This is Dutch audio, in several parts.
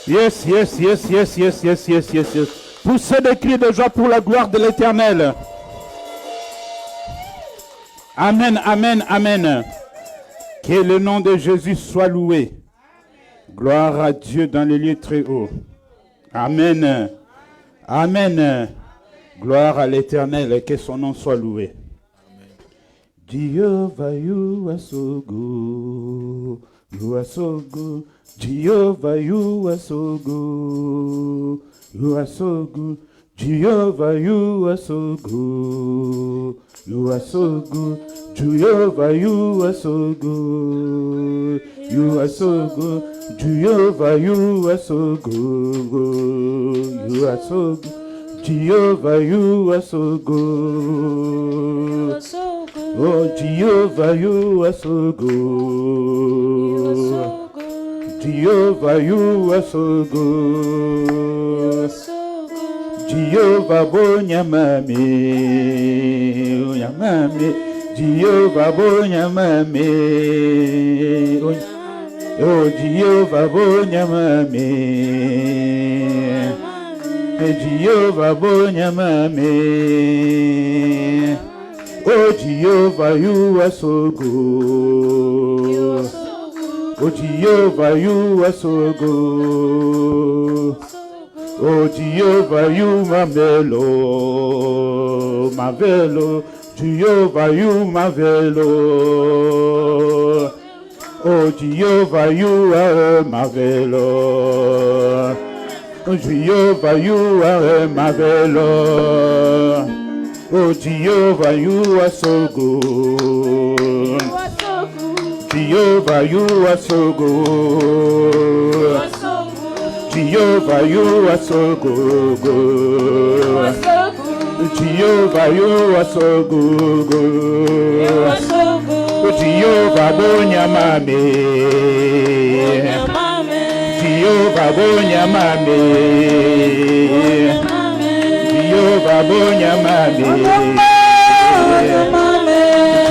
Yes, yes, yes, yes, yes, yes, yes, yes, yes. Poussez des cris de joie pour la gloire de l'Éternel. Amen, amen, amen. Que le nom de Jésus soit loué. Gloire à Dieu dans les lieux très hauts. Amen. Amen. Gloire à l'Éternel, que son nom soit loué. Jehovah, you are so good. You are so good. Jehovah, you are so good. You are so good. Jehovah, you are so good. You are so good. Jehovah, you are so good. You are so good. Jehovah, you are so good. You are so good. Jehovah, you are so good. Oh, Jehovah, you are so good. Jehovah, you are so good. Jehovah, Bonyamami, Yamami. Jehovah, Bonyamami. Oh, Jehovah, Bonyamami. Jehovah, Bonyamami. Oh, Jehovah, you are so good. Oh, Jehovah, you are so good. Oh, Jehovah, you marvelo, marvelo. Jehovah, you marvelo. Oh, Jehovah, you are marvelo. Oh, Jehovah, you are marvelo. Oh, Jehovah, you are so good. Jehovah, you are so good. Jehovah, you are so good. Jehovah, you are so good. Jehovah, Bonyamami. Jehovah, Bonyamami. Jehovah, Bonyamami.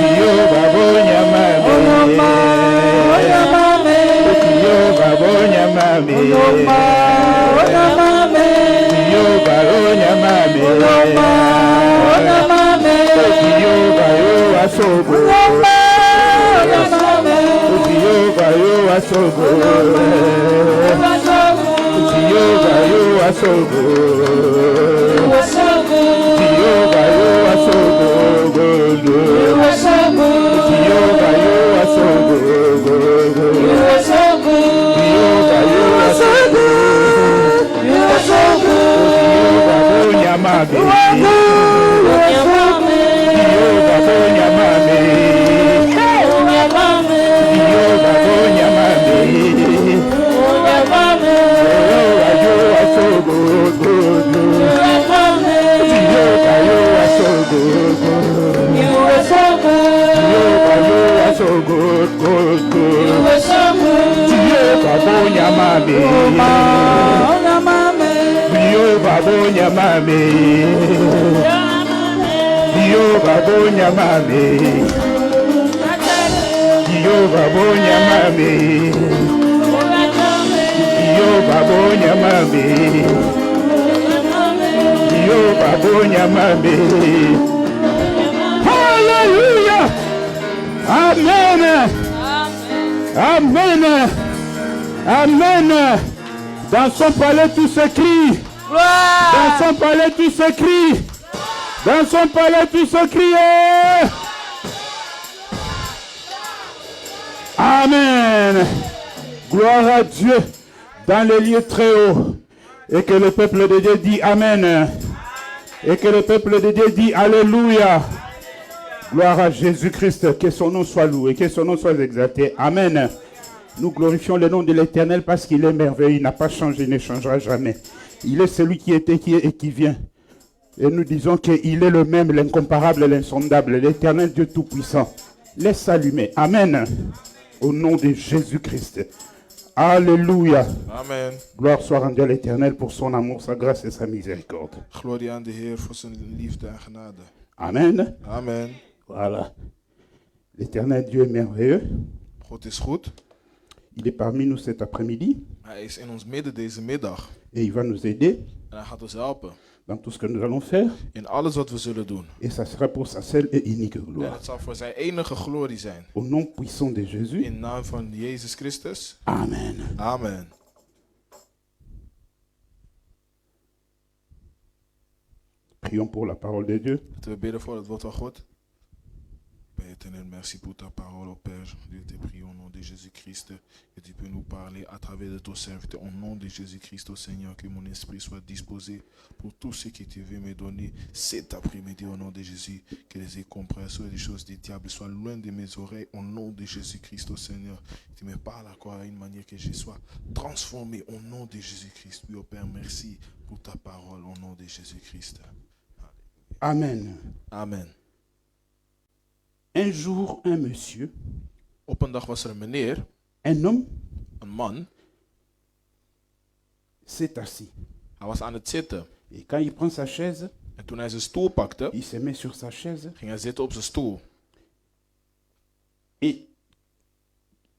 Jehovah, Bonyamami. Jehovah, Bonyamami. Jehovah, Bonyamami. Jehovah, you are so good. Jehovah, you are so good. Jehovah, you are so good. Jehovah, you are so good. Jehovah, you are so good. Jehovah, you are so good. Jehovah, Bonyamami. Jehovah, Bonyamami. Jehovah, Bonyamami. You are so good, good, good. Jehovah, you are so good, good. You are so good. Jehovah, you are so good, good, good. You are so good. Jehovah, Bonyamami. Jehovah, Bonyamami. Jehovah, Bonyamami. Jehovah, Bonyamami. Jehovah, Bonyamami. Jehovah, Bonyamami. Hallelujah. Amen. Amen. Amen. Dans son palais, tout s'écrit. Dans son palais, tout s'écrit. Dans son palais, tout s'écrit. Amen. Gloire à Dieu dans les lieux très hauts. Et que le peuple de Dieu dit Amen. Et que le peuple de Dieu dit Alléluia. Gloire à Jésus-Christ. Que son nom soit loué. Que son nom soit exalté. Amen. Nous glorifions le nom de l'Éternel parce qu'il est merveilleux. Il n'a pas changé, il ne changera jamais. Il est celui qui était, qui est et qui vient. Et nous disons qu'il est le même, l'incomparable, l'insondable, l'Éternel Dieu Tout-Puissant. Laisse s'allumer. Amen. Au nom de Jésus-Christ. Alléluia. Amen. Gloire soit rendue à l'Éternel pour son amour, sa grâce et sa miséricorde. Glorie aan de Heer voor zijn liefde en genade. Amen. Amen. Voilà. L'Éternel Dieu est merveilleux. God is goed. Il est parmi nous cet après-midi Hij is in ons midden deze middag. et il va nous aider En hij gaat ons helpen dans tout ce que nous allons faire. in alles wat we zullen doen. Et ça sera pour sa seule et unique En gloire. het zal voor zijn enige glorie zijn. Au nom puissant de Jésus. In naam van Jezus Christus. Amen. Amen. Prions pour la parole de Dieu. Laten we bidden voor het woord van God. Père éternel, merci pour ta parole, oh Père. Dieu te prie au nom de Jésus-Christ que tu peux nous parler à travers de ton serviteur. Au nom de Jésus-Christ, oh Seigneur, que mon esprit soit disposé pour tout ce que tu veux me donner cet après-midi au nom de Jésus. Que les incompressions et les choses du diable soient loin de mes oreilles au nom de Jésus-Christ, oh Seigneur. Tu me parles encore à une manière que je sois transformé au nom de Jésus-Christ. Oui, oh Père, merci pour ta parole au nom de Jésus-Christ. Amen. Amen. Un jour, un monsieur, Op een dag was er een meneer, un homme, een man, s'est assis. hij was aan het zitten. Et quand il prend sa chaise, En toen hij zijn stoel pakte, il se met sur sa chaise ging hij zitten op zijn stoel. et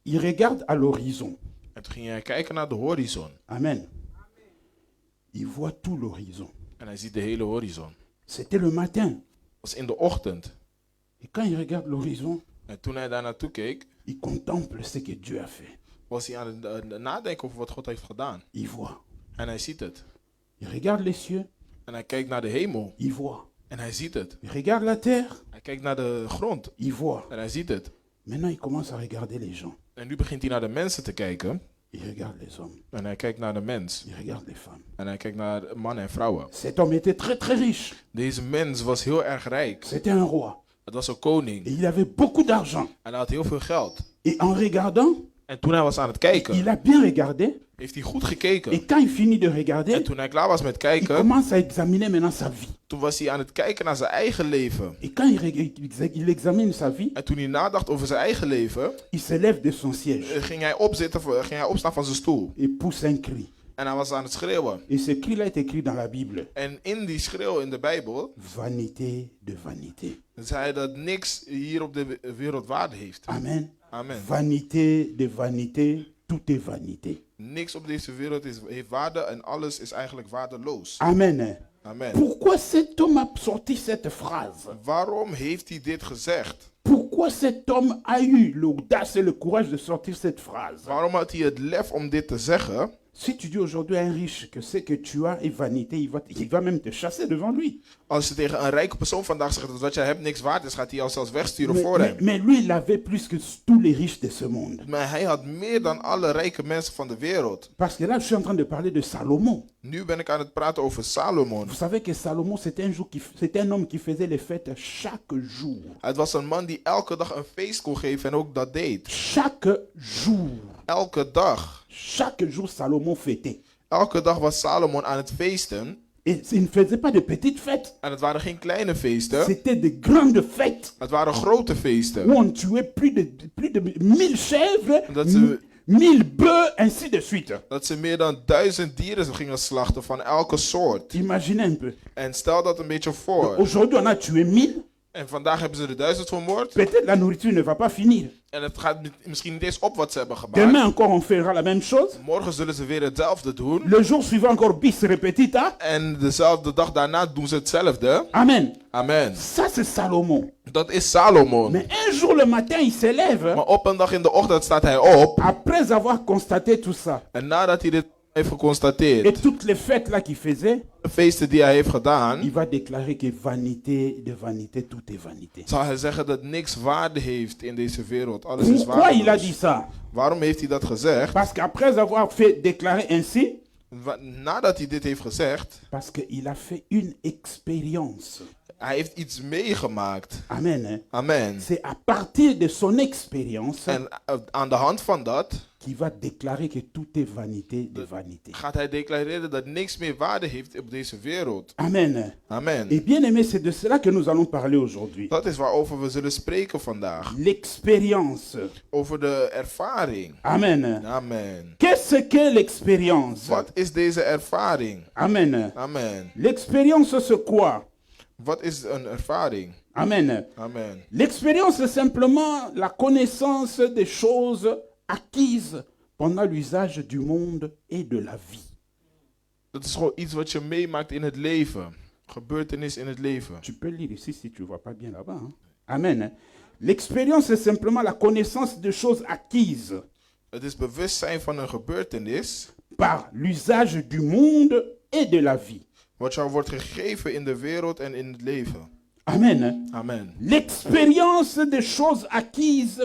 il regarde à l'horizon. En toen ging hij kijken naar de horizon. Amen. Il voit tout l'horizon. En hij ziet de hele horizon. C'était le matin. Het was in de ochtend. Et quand il regarde l'horizon, En toen hij daar naartoe keek, il contemple ce que Dieu a fait. was hij aan het nadenken over wat God heeft gedaan. Il voit. En hij ziet het. Il regarde les cieux, En hij kijkt naar de hemel. il voit. En hij ziet het. Il regarde la terre, Hij kijkt naar de grond. il voit. En hij ziet het. Maintenant, il commence à regarder les gens. En nu begint hij naar de mensen te kijken. Il regarde les hommes. En hij kijkt naar de mens. Il regarde les femmes. En hij kijkt naar mannen en vrouwen. Cet homme était très très riche. Deze mens was heel erg rijk. C'était un roi. Het was een koning. Et il avait beaucoup d'argent. En hij had heel veel geld. Et en regardant, En toen hij was aan het kijken, il a bien regardé. heeft hij goed gekeken. Et quand il finit de En regarder, toen hij klaar was met il kijken, commence à examiner maintenant sa vie. toen was hij aan het kijken naar zijn eigen leven. Et quand il examine sa vie, En toen hij nadacht over zijn eigen leven, il se lève de son siège ging hij opstaan van zijn stoel. et pousse un cri. En hij was aan het schreeuwen. Et ce cri-là est écrit dans la Bible. En in die schreeuw in de Bijbel, Vanité de vanité. zei hij dat niks hier op de wereld waarde heeft. Amen. Amen. Vanité de vanité, tout est vanité. Niks op deze wereld heeft waarde en alles is eigenlijk waardeloos. Amen. Amen. Pourquoi cet homme a sorti cette phrase? Waarom heeft hij dit gezegd? Pourquoi cet homme a eu l'audace et le courage de sortir cette phrase? Waarom had hij het lef om dit te zeggen? Si tu dis aujourd'hui à un riche que ce que tu as est vanité, il va même te chasser devant lui. Als je tegen een rijke persoon vandaag zegt dat wat jij hebt niks waard is, gaat hij jou zelfs wegsturen voor hem. Mais lui, il avait plus que tous les riches de ce monde. Maar hij had meer dan alle rijke mensen van de wereld. Parce que là, je suis en train de parler de Salomon. Nu ben ik aan het praten over Salomon. Vous savez que Salomon, c'était un homme qui faisait les fêtes chaque jour. Het was een man die elke dag een feest kon geven en ook dat deed. Chaque jour. Elke dag. Chaque jour, Salomon fêtait. Elke dag was Salomon aan het feesten. Et il ne faisait pas de petites fêtes. En het waren geen kleine feesten. C'était de grandes fêtes. Het waren grote Où feesten. on tuait plus de 1000 chèvres, Dat ze, 1000 bœufs, ainsi de suite. dat ze meer dan 1000 dieren gingen slachten van elke soort. Imaginez un peu. En stel dat een beetje voor. Aujourd'hui, on a tué 1000. En vandaag hebben ze er 1000 vermoord. Peut-être la nourriture ne va pas finir. En het gaat misschien niet eens op wat ze hebben Demain gemaakt. encore, on fera la même chose. Morgen zullen ze weer hetzelfde doen. Le jour suivant, encore bis repetita. En dezelfde dag daarna doen ze hetzelfde. Amen. Amen. Ça, c'est Salomon. Dat is Salomon. Mais un jour le matin, il se lève. Maar op een dag in de ochtend staat hij op. Après avoir constaté tout ça. En nadat hij dit heeft Et geconstateerd, toutes les fêtes là qu'il faisait, de feesten die hij heeft il gedaan, va déclarer que vanité de vanité, tout est vanité. zal hij zeggen dat niks waarde heeft in deze wereld. Alles is Pourquoi il a waardeloos. dit ça? Waarom heeft hij dat gezegd? Parce qu'après avoir fait déclarer ainsi, Nadat hij dit heeft gezegd, parce qu'il a fait une expérience. hij heeft iets meegemaakt. Amen. Hein? Amen. C'est à partir de son expérience En aan de hand van dat qu'il va déclarer que tout est vanité de vanité. gaat hij declareren dat niks meer waarde heeft op deze wereld. Amen. Hein? Amen. Et bien aimé, c'est de cela que nous allons parler aujourd'hui. Dat is waarover we zullen spreken vandaag. L'expérience. Over de ervaring. Amen. Hein? Amen. Qu'est-ce que l'expérience? Wat is deze ervaring? Amen. Hein? Amen. L'expérience, c'est quoi? Wat is een ervaring? Amen. Hein? Amen. L'expérience, c'est simplement la connaissance des choses acquises pendant l'usage du monde et de la vie. Dat is gewoon iets wat je meemaakt in het leven. Gebeurtenis in het leven. Tu peux lire ici si tu ne vois pas bien là-bas. Hein? Amen. Hein? L'expérience est simplement la connaissance de choses acquises Het is bewustzijn van een gebeurtenis par l'usage du monde et de la vie. wat jou wordt gegeven in de wereld en in het leven. Amen. Hein? Amen. L'expérience des choses acquises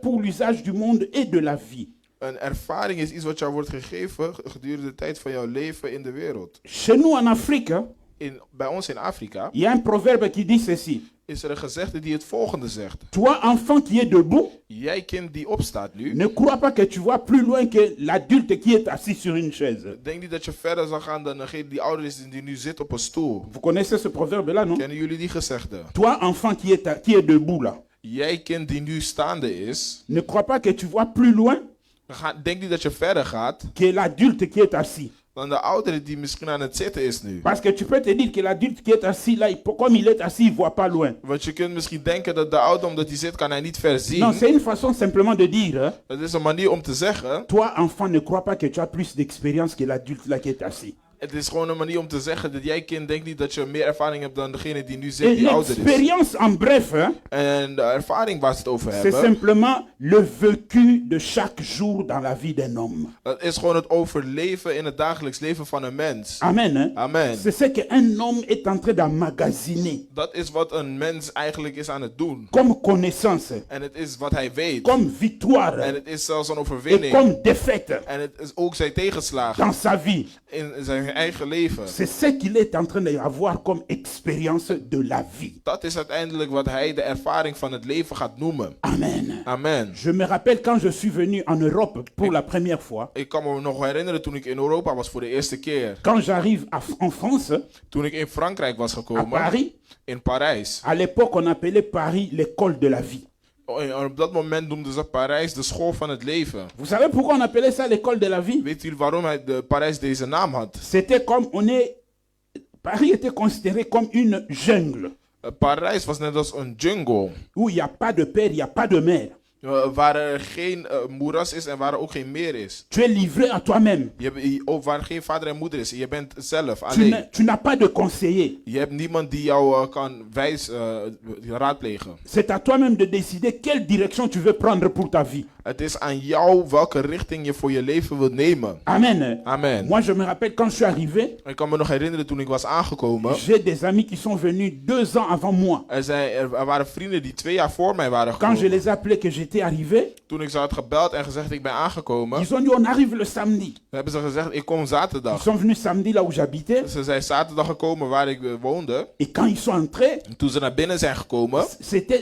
pour l'usage du monde et de la vie. Een ervaring is iets wat jou wordt gegeven gedurende de tijd van jouw leven in de wereld. Chez nous en Afrique, Bij ons in Afrika il y a un proverbe qui dit ceci. is er een gezegde die het volgende zegt. Toi, enfant qui est debout, Jij kind die opstaat nu, ne crois pas que tu vois plus loin que l'adulte qui est assis sur une chaise. denk niet dat je verder zal gaan dan degene die ouder is en die nu zit op een stoel. Vous connaissez ce proverbe-là, non? Kennen jullie die gezegde? Toi, enfant qui est debout là, Jij kind die nu staande is, ne crois pas que tu vois plus loin denk niet dat je verder gaat que l'adulte qui est assis. dan de oudere die misschien aan het zitten is nu. Parce que tu peux te dire que l'adulte qui est assis là, comme il est assis, il ne voit pas loin. Want je kunt misschien denken dat de ouder, omdat hij zit, kan hij niet ver zien. Non, c'est une façon simplement de dire, hein, Dat is een manier om te zeggen. toi, enfant, ne crois pas que tu as plus d'expérience que l'adulte là qui est assis. Het is gewoon een manier om te zeggen dat jij kind denkt niet dat je meer ervaring hebt dan degene die nu Et zit, die ouder is. l'expérience, en bref, hein, En de ervaring waar ze het over c'est hebben, simplement le vécu de chaque jour dans la vie d'un homme. dat is gewoon het overleven in het dagelijks leven van een mens. Amen. Hein? Amen. C'est ce qu'un homme est en train d'emmagasiner Dat is wat een mens eigenlijk is aan het doen. comme connaissance, En het is wat hij weet. comme victoire En het is zelfs een et overwinning. comme défaite En het is ook zijn tegenslagen dans sa vie. in zijn eigen leven. C'est ce qu'il est en train d'avoir comme expérience de la vie. Dat is uiteindelijk wat hij de ervaring van het leven gaat noemen. Amen. Amen. Je me rappelle quand je suis venu en Europe pour la première fois, Ik kan me nog herinneren toen ik in Europa was voor de eerste keer. quand j'arrive en France, Toen ik in Frankrijk was à gekomen, Paris, in Parijs. à l'époque on appelait Paris l'école de la vie. En op dat moment noemden ze Parijs de school van het leven. Vous savez pourquoi on appelait ça l'école de la vie? Weet jullie waarom Parijs deze naam had? C'était comme Paris était considéré comme une jungle Parijs was net als een jungle. où il n'y a pas de père, il n'y a pas de mère. Waar er geen moeras is en waar er ook geen meer is. Tu es livré à toi-même. Waar geen vader en moeder is. Je bent zelf Tu alleen. n'as pas de conseiller. Je hebt niemand die jou kan raadplegen. C'est à toi-même de décider quelle direction tu veux prendre pour ta vie. Het is aan jou welke richting je voor je leven wilt nemen. Amen. Amen. Moi, je me rappelle quand je suis arrivé, Ik kan me nog herinneren toen ik was aangekomen. j'ai des amis qui sont venus 2 ans avant moi. Er waren vrienden die 2 jaar voor mij waren Quand je gekomen. les ai appelés que j'étais arrivé, Toen ik ze had gebeld en gezegd ik ben aangekomen, ils ont dit on arrive le samedi. hebben ze gezegd ik kom Ils zaterdag. sont venus samedi là où j'habitais. Ze zijn zaterdag gekomen waar ik woonde. Et quand ils sont entrés, En toen ze naar binnen zijn gekomen,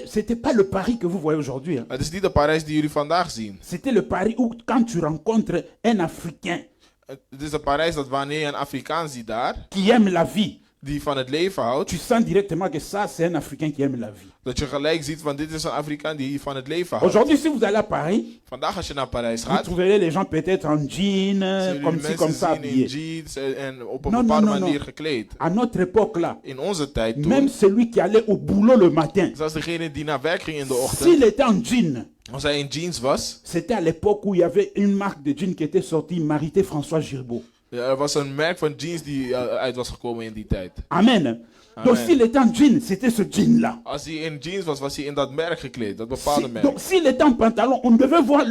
c'était pas le Paris que vous voyez aujourd'hui. Hein. het is niet de Parijs die jullie vandaag zien. C'était le Paris où quand tu rencontres un Africain Het is de Parijs dat wanneer je een Afrikaan ziet daar, qui aime la vie, die van het leven houdt, tu sens directement que ça c'est un Africain qui aime la vie. dat je gelijk ziet van dit is een Afrikaan die van het leven houdt. Aujourd'hui, si vous allez à Paris, Vandaag als je naar Parijs vous gaat, trouverez les gens peut-être en jean, zullen comme jullie ci, comme mensen ça zien in habillés. jeans en op een Non, bepaalde non, non, manier non. gekleed. À notre époque là, In onze tijd même toen, celui qui allait au boulot le matin, zelfs degene die naar werk ging in de ochtend, s'il était en jean, als hij in jeans was, c'était à l'époque où il y avait une marque de jean qui était sortie, Marité François Girbeau. er was een merk van jeans die uit was gekomen in die tijd. Amen. Donc s'il était en jean, c'était ce jean-là. Als hij in jeans was, was hij in dat merk gekleed, dat bepaalde merk. Donc s'il était en pantalon, on devait voir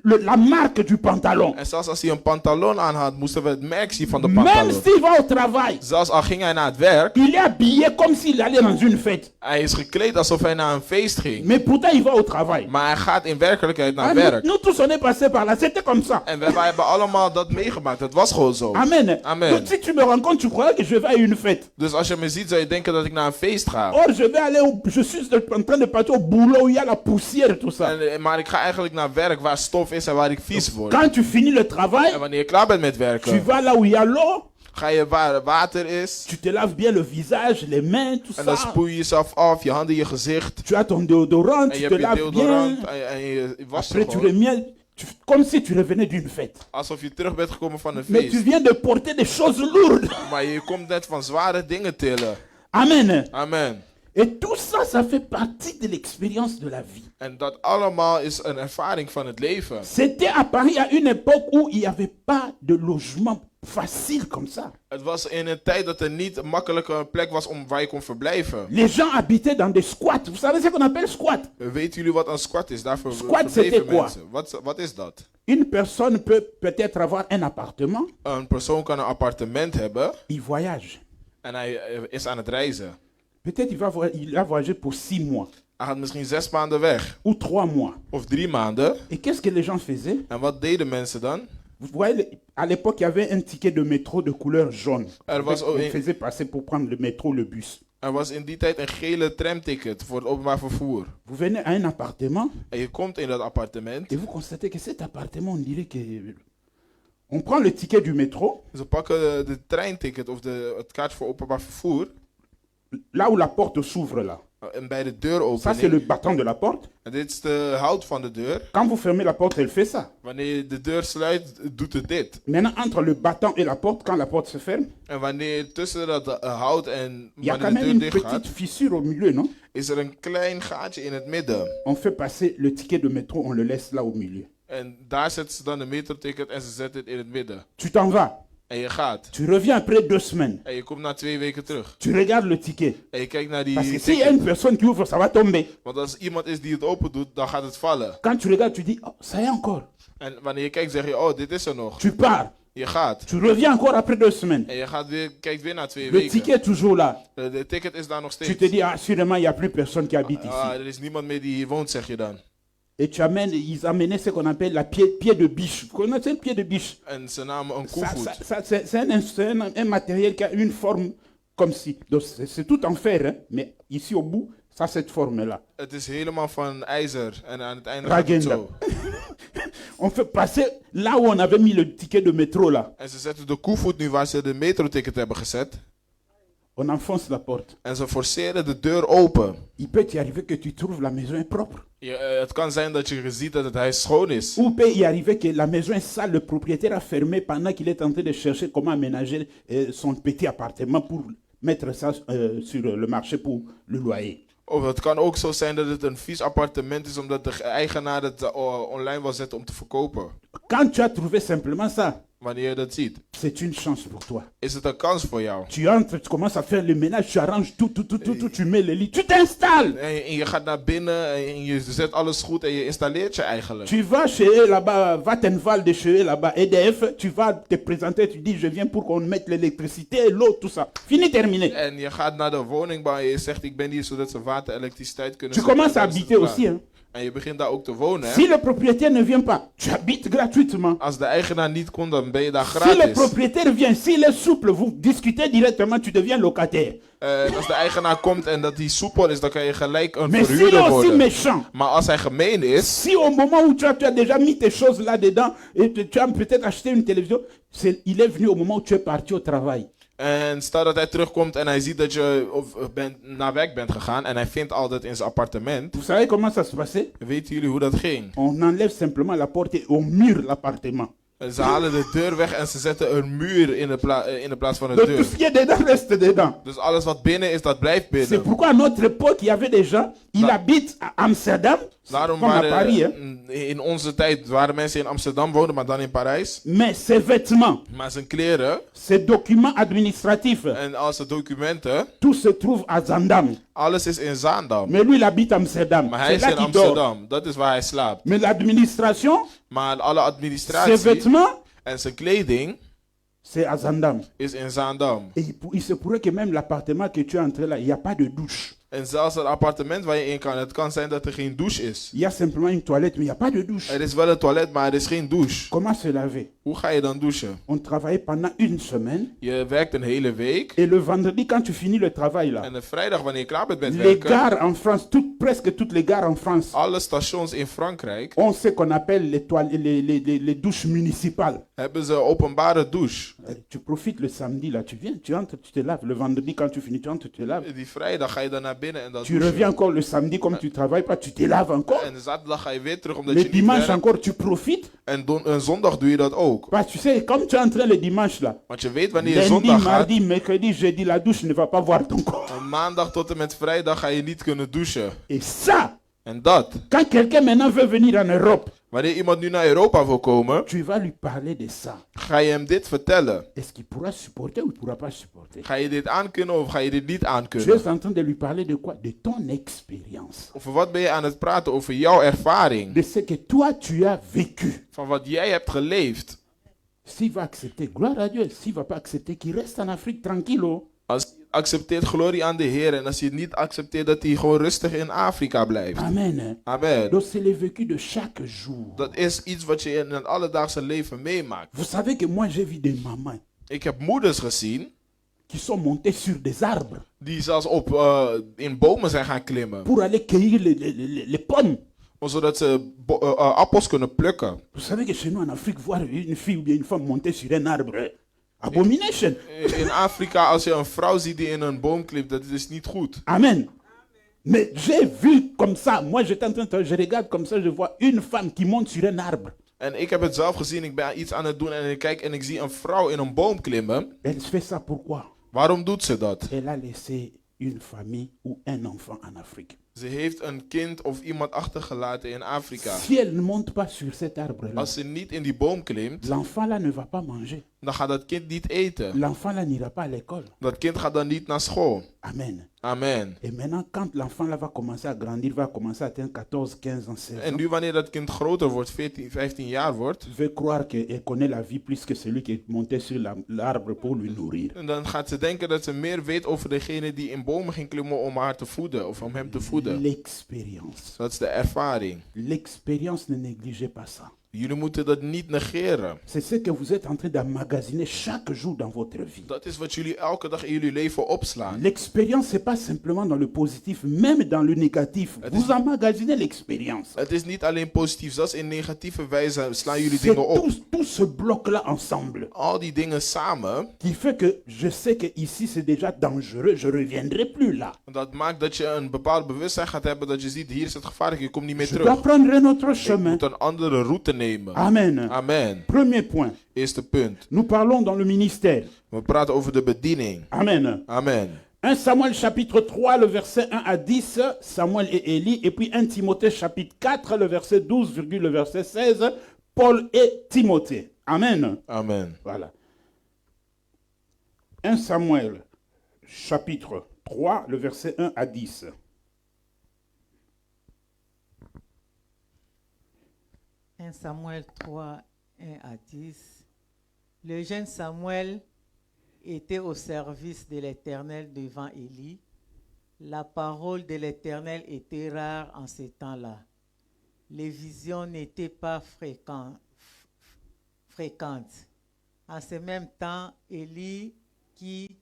la marque du pantalon. En zelfs als hij een pantalon aan had, moesten we het merk zien van de Même pantalon. s'il va au travail, Zelfs al ging hij naar het werk, il est habillé comme s'il allait dans une fête. hij is gekleed alsof hij naar een feest ging. Mais pourtant, il va au travail. Maar hij gaat in werkelijkheid naar Ah, werk. nous tous, on est passés par là. C'était comme ça. En wij hebben allemaal dat meegemaakt. Het was gewoon zo. Amen. Amen. Donc si tu me rencontres, tu crois que je vais à une fête. Dus als je me ziet, zou je denken dat ik naar een feest ga. Or, je suis en train de partir au boulot où il y a la poussière et tout ça. Maar ik ga eigenlijk naar werk waar stof is en waar ik vies word. Quand tu finis le En travail, wanneer je klaar bent met tu werken, vas là où il y a l'eau, ga je waar water is. tu te laves bien le visage, les mains, tout En dan ça. spoel je jezelf af, je handen, je gezicht. Tu as ton déodorant, En tu je te hebt je laves bien. deodorant en je wast je Après, tu gewoon. reviens, comme si tu revenais d'une fête. Alsof je terug bent gekomen van een Mais tu feest. viens de porter des choses lourdes. Maar je komt net van zware dingen tillen. Amen. Amen. Et tout ça, ça fait partie de l'expérience de la vie. En dat allemaal is een ervaring van het leven. C'était à Paris à une époque où il n'y avait pas de logement facile comme ça. Het was in een tijd dat er niet een makkelijke plek was waar je kon verblijven. Les gens habitaient dans des squats. Vous savez ce qu'on appelle squat? Weten jullie wat een squat is? Daarvoor Squat, verbleven c'était quoi? mensen. Wat is dat? Une personne peut peut-être avoir un appartement. Een persoon kan een appartement hebben Il voyage. en hij is aan het reizen. Peut-être il va voyager pour 6 mois Hij gaat misschien 6 maanden weg. ou 3 mois. Of 3 maanden. Et qu'est-ce que les gens faisaient? En wat deden mensen dan? Vous voyez, à l'époque, il y avait un ticket de métro de couleur jaune. Er was ook On een- faisait passer pour prendre le métro, le bus. Er was in die tijd een gele tramticket voor het openbaar vervoer. Vous venez à un appartement En je komt in dat appartement. et vous constatez que cet appartement, on dirait que... On prend le ticket du métro, Ze pakken de treinticket of het kaartje voor openbaar vervoer. là où la porte s'ouvre là. En bij de Ça, c'est le deuropening. bâton de la porte. En dit is de hout van de deur. Quand vous fermez la porte, elle fait ça. Wanneer je de deur sluit, doet het dit. Maintenant, entre le bâton et la porte, quand la porte se ferme, En wanneer tussen dat hout en il y a quand wanneer même de une deur dicht petite gaat, fissure au milieu, non? is er een klein gaatje in het midden. On fait passer le ticket de métro, on le laisse là au milieu. En daar zetten ze dan de metroticket en ze zetten het in het midden. Tu t'en vas. En je gaat. Tu reviens après 2 semaines. En je komt na 2 weken terug. Tu regardes le ticket. En je kijkt naar die Parce que s'il y a une ticket. personne qui ouvre, ça va tomber. Want als iemand is die het open doet, dan gaat het vallen. Quand tu regardes, tu dis, oh, ça y est encore. En wanneer je kijkt, zeg je, oh, dit is er nog. Tu pars. Je gaat. Tu reviens encore après 2 semaines. En je gaat weer, kijkt weer na 2 Le weken. ticket est toujours là. De ticket is daar nog Tu steeds. te dis, ah, sûrement, il n'y a plus personne qui habite Ah, ici. er is niemand meer die hier woont, zeg je dan. Et tu amènes, ils amenaient ce qu'on appelle la pied de biche. Vous connaissez le pied de biche? En ze namen een Ça, koevoet. c'est un matériel qui a une forme comme ci. Donc, c'est tout en fer, hein? Mais ici au bout, ça a cette forme-là. Het is helemaal van ijzer. En aan het einde gaat het Ragenda. zo. On fait passer là où on avait mis le ticket de métro, là. En ze zetten de koevoet nu waar ze de metroticket hebben gezet. On enfonce la porte. En ze forceren de deur open. Il peut y arriver que tu trouves la maison est propre. Het kan zijn dat je ziet dat het huis schoon is. Ou peut y arriver que la maison est sale, le propriétaire a fermé pendant qu'il est en train de chercher comment aménager son petit appartement pour mettre ça sur le marché pour le loyer. Of het kan ook zo zijn dat het een vies appartement is omdat de eigenaar het online wil zetten om te verkopen. Quand tu as trouvé simplement ça, Wanneer je dat ziet, c'est une chance pour toi. is het een kans voor jou. Tu entres, tu commences à faire le ménage, tu arranges tout, tu mets les lits, tu t'installes. En je gaat naar binnen en je zet alles goed en je installeert je eigenlijk. Tu vas chez eux là-bas, Vattenfall de chez eux là-bas, EDF, tu vas te présenter, tu dis je viens pour qu'on mette l'électricité, l'eau, tout ça. Fini, terminé. En je gaat naar de woningbouw en je zegt ik ben hier zodat ze water en elektriciteit kunnen Tu zetten. commences à En dan is het habiter klaar. aussi. Hein. En je begint daar ook te wonen. Hè? Si le propriétaire ne vient pas, tu habites gratuitement. Als de eigenaar niet komt, dan ben je daar Si le gratis. propriétaire vient, s'il est souple, vous discutez directement, tu deviens locataire. Als de eigenaar komt en dat hij soepel is, dan kan je gelijk een Mais s'il est verhuurder aussi worden. méchant, Maar als hij gemeen is, si au moment où tu as déjà mis tes choses là-dedans, et tu as peut-être acheté une télévision, il est venu au moment où tu es parti au travail. en stel dat hij terugkomt en hij ziet dat je naar werk bent gegaan en hij vindt altijd in zijn appartement. Vous savez comment ça se passait? Weten jullie hoe dat ging? On enlève simplement la porte et on mure l'appartement. Ze halen de deur weg en ze zetten een muur in de plaats van een Donc tout deur. ce qui est dedans reste dedans. Dus alles wat binnen is, dat blijft C'est binnen. pourquoi à notre époque, il y avait des gens, ils habitent à Amsterdam, Daarom comme à Paris, hein. in onze tijd waren mensen in Amsterdam wonen, maar dan in Parijs. mais ses vêtements, Maar zijn kleren ses documents administratifs, en al zijn documenten, tout se trouve à Zandam. alles is in Zaandam. Mais lui, il habite à Amsterdam. Maar hij C'est is là in qu'il dort. Amsterdam. Dat is waar hij slaapt. Mais l'administration, Maar alle ses administratie vêtements, en zijn kleding c'est à Zandam. is in Zaandam. Et il se pourrait que même l'appartement que tu es entré là, il n'y a pas de douche. En zelfs het appartement waar je in kan, het kan zijn dat er geen douche is. Il y a simplement une toilette, mais il n'y a pas de douche. Er is wel een toilet, maar er is geen douche. Comment se laver? Hoe ga je dan douchen? On travaillait pendant une semaine. Je werkt een hele week. Et le vendredi, quand tu finis le travail là, En de vrijdag, wanneer je klaar bent met les werken, gares en France, presque toutes les gares en France, alle stations in Frankrijk ont ce qu'on appelle les douches municipales. hebben ze openbare douche. Tu profites le samedi là, tu viens, tu entres, tu te laves. Le vendredi, quand tu finis, tu entres, tu te laves. Die vrijdag ga je dan naar binnen en dan Tu douchen. reviens encore le samedi, comme tu travailles pas, tu te laves encore. En de zaterdag ga je weer terug omdat Le je niet dimanche werkt. encore, tu profites. En zondag doe je dat ook. Parce que tu sais, comme tu es entré le dimanche là, Want je weet wanneer je lundi, zondag gaat. mardi, mercredi, jeudi, la douche ne va pas voir ton corps. Van maandag tot en met vrijdag ga je niet kunnen douchen. Et ça, En dat, quand quelqu'un maintenant veut venir en Europe, wanneer iemand nu naar Europa wil komen, tu vas lui parler de ça. ga je hem dit vertellen. Est-ce qu'il pourra supporter ou il ne pourra pas supporter? Ga je dit aankunnen of ga je dit niet Tu aankunnen? es en train de lui parler de quoi? De ton expérience. Over wat ben je aan het praten? Over jouw ervaring. De ce que toi tu as vécu. Van wat jij hebt geleefd. S'il va accepter, gloire à Dieu. S'il ne va pas accepter, qu'il reste en Afrique tranquille. Als je accepteert, glorie aan de Heer. En als je het niet accepteert, dat hij gewoon rustig in Afrika blijft. Amen. Amen. Donc c'est le vécu de chaque jour. Dat is iets wat je in het alledaagse leven meemaakt. Vous savez que moi j'ai vu des mamans Ik heb moeders gezien qui sont montées sur des arbres die zelfs in bomen zijn gaan klimmen. pour aller cueillir les pommes. Zodat ze appels kunnen plukken. Vous savez que chez nous en Afrique, voir une fille ou bien une femme monter sur un arbre, abomination. In Afrika, als je een vrouw ziet die in een boom klimt, dat is niet goed. Amen. Mais j'ai vu comme ça, moi j'étais en train de, je regarde comme ça, je vois une femme qui monte sur un arbre. En ik heb het zelf gezien, ik ben iets aan het doen en ik kijk en ik zie een vrouw in een boom klimmen. Elle fait ça pourquoi? Waarom doet ze dat? Elle a laissé une famille ou un enfant en Afrique. Ze heeft een kind of iemand achtergelaten in Afrika. Si elle ne monte pas sur cet arbre-là, Als ze niet in die boom klimt, l'enfant là ne va pas manger. dan gaat dat kind niet eten. L'enfant là n'ira pas à l'école. Dat kind gaat dan niet naar school. Amen. Amen. Et maintenant, quand l'enfant là va commencer à grandir, va commencer à atteindre 14, 15 ans, 16 En ans, nu wanneer dat kind groter wordt, 14, 15 jaar wordt, je vais croire qu'elle connaît la vie plus que celui qui est monté sur l'arbre pour lui nourrir. en dan gaat ze denken dat ze meer weet over degene die in bomen ging klimmen om haar te voeden of om hem te voeden. L'expérience. Dat is de ervaring. L'expérience, ne négligez pas ça. Jullie moeten dat niet negeren. C'est ce que vous êtes en train d'emmagasiner chaque jour dans votre vie. Dat is wat jullie elke dag in jullie leven opslaan. L'expérience, c'est pas simplement dans le positif, même dans le négatif. Vous emmagasinez l'expérience. Het is niet alleen positief, zelfs in negatieve wijze slaan jullie C'est dingen op. tout ce bloc-là ensemble Al die dingen samen, qui fait que je sais que ici c'est déjà dangereux, je reviendrai plus là. dat maakt dat je een bepaald bewustzijn gaat hebben dat je ziet, hier is het gevaarlijk, je komt niet meer Je dois terug. prendre un autre Je chemin. moet een andere route nemen. Amen. Amen. Premier point. Eerste punt. Nous parlons dans le ministère. We praten over de bediening. Amen. Amen. 1 Samuel chapitre 3, le verset 1 à 10, Samuel et Élie. Et puis 1 Timothée chapitre 4, le verset 12, le verset 16, Paul et Timothée. Amen. Amen. Voilà. 1 Samuel chapitre 3, le verset 1 à 10. Samuel 3, 1 à 10. Le jeune Samuel était au service de l'Éternel devant Élie. La parole de l'Éternel était rare en ces temps-là. Les visions n'étaient pas fréquentes. En ce même temps, Élie, qui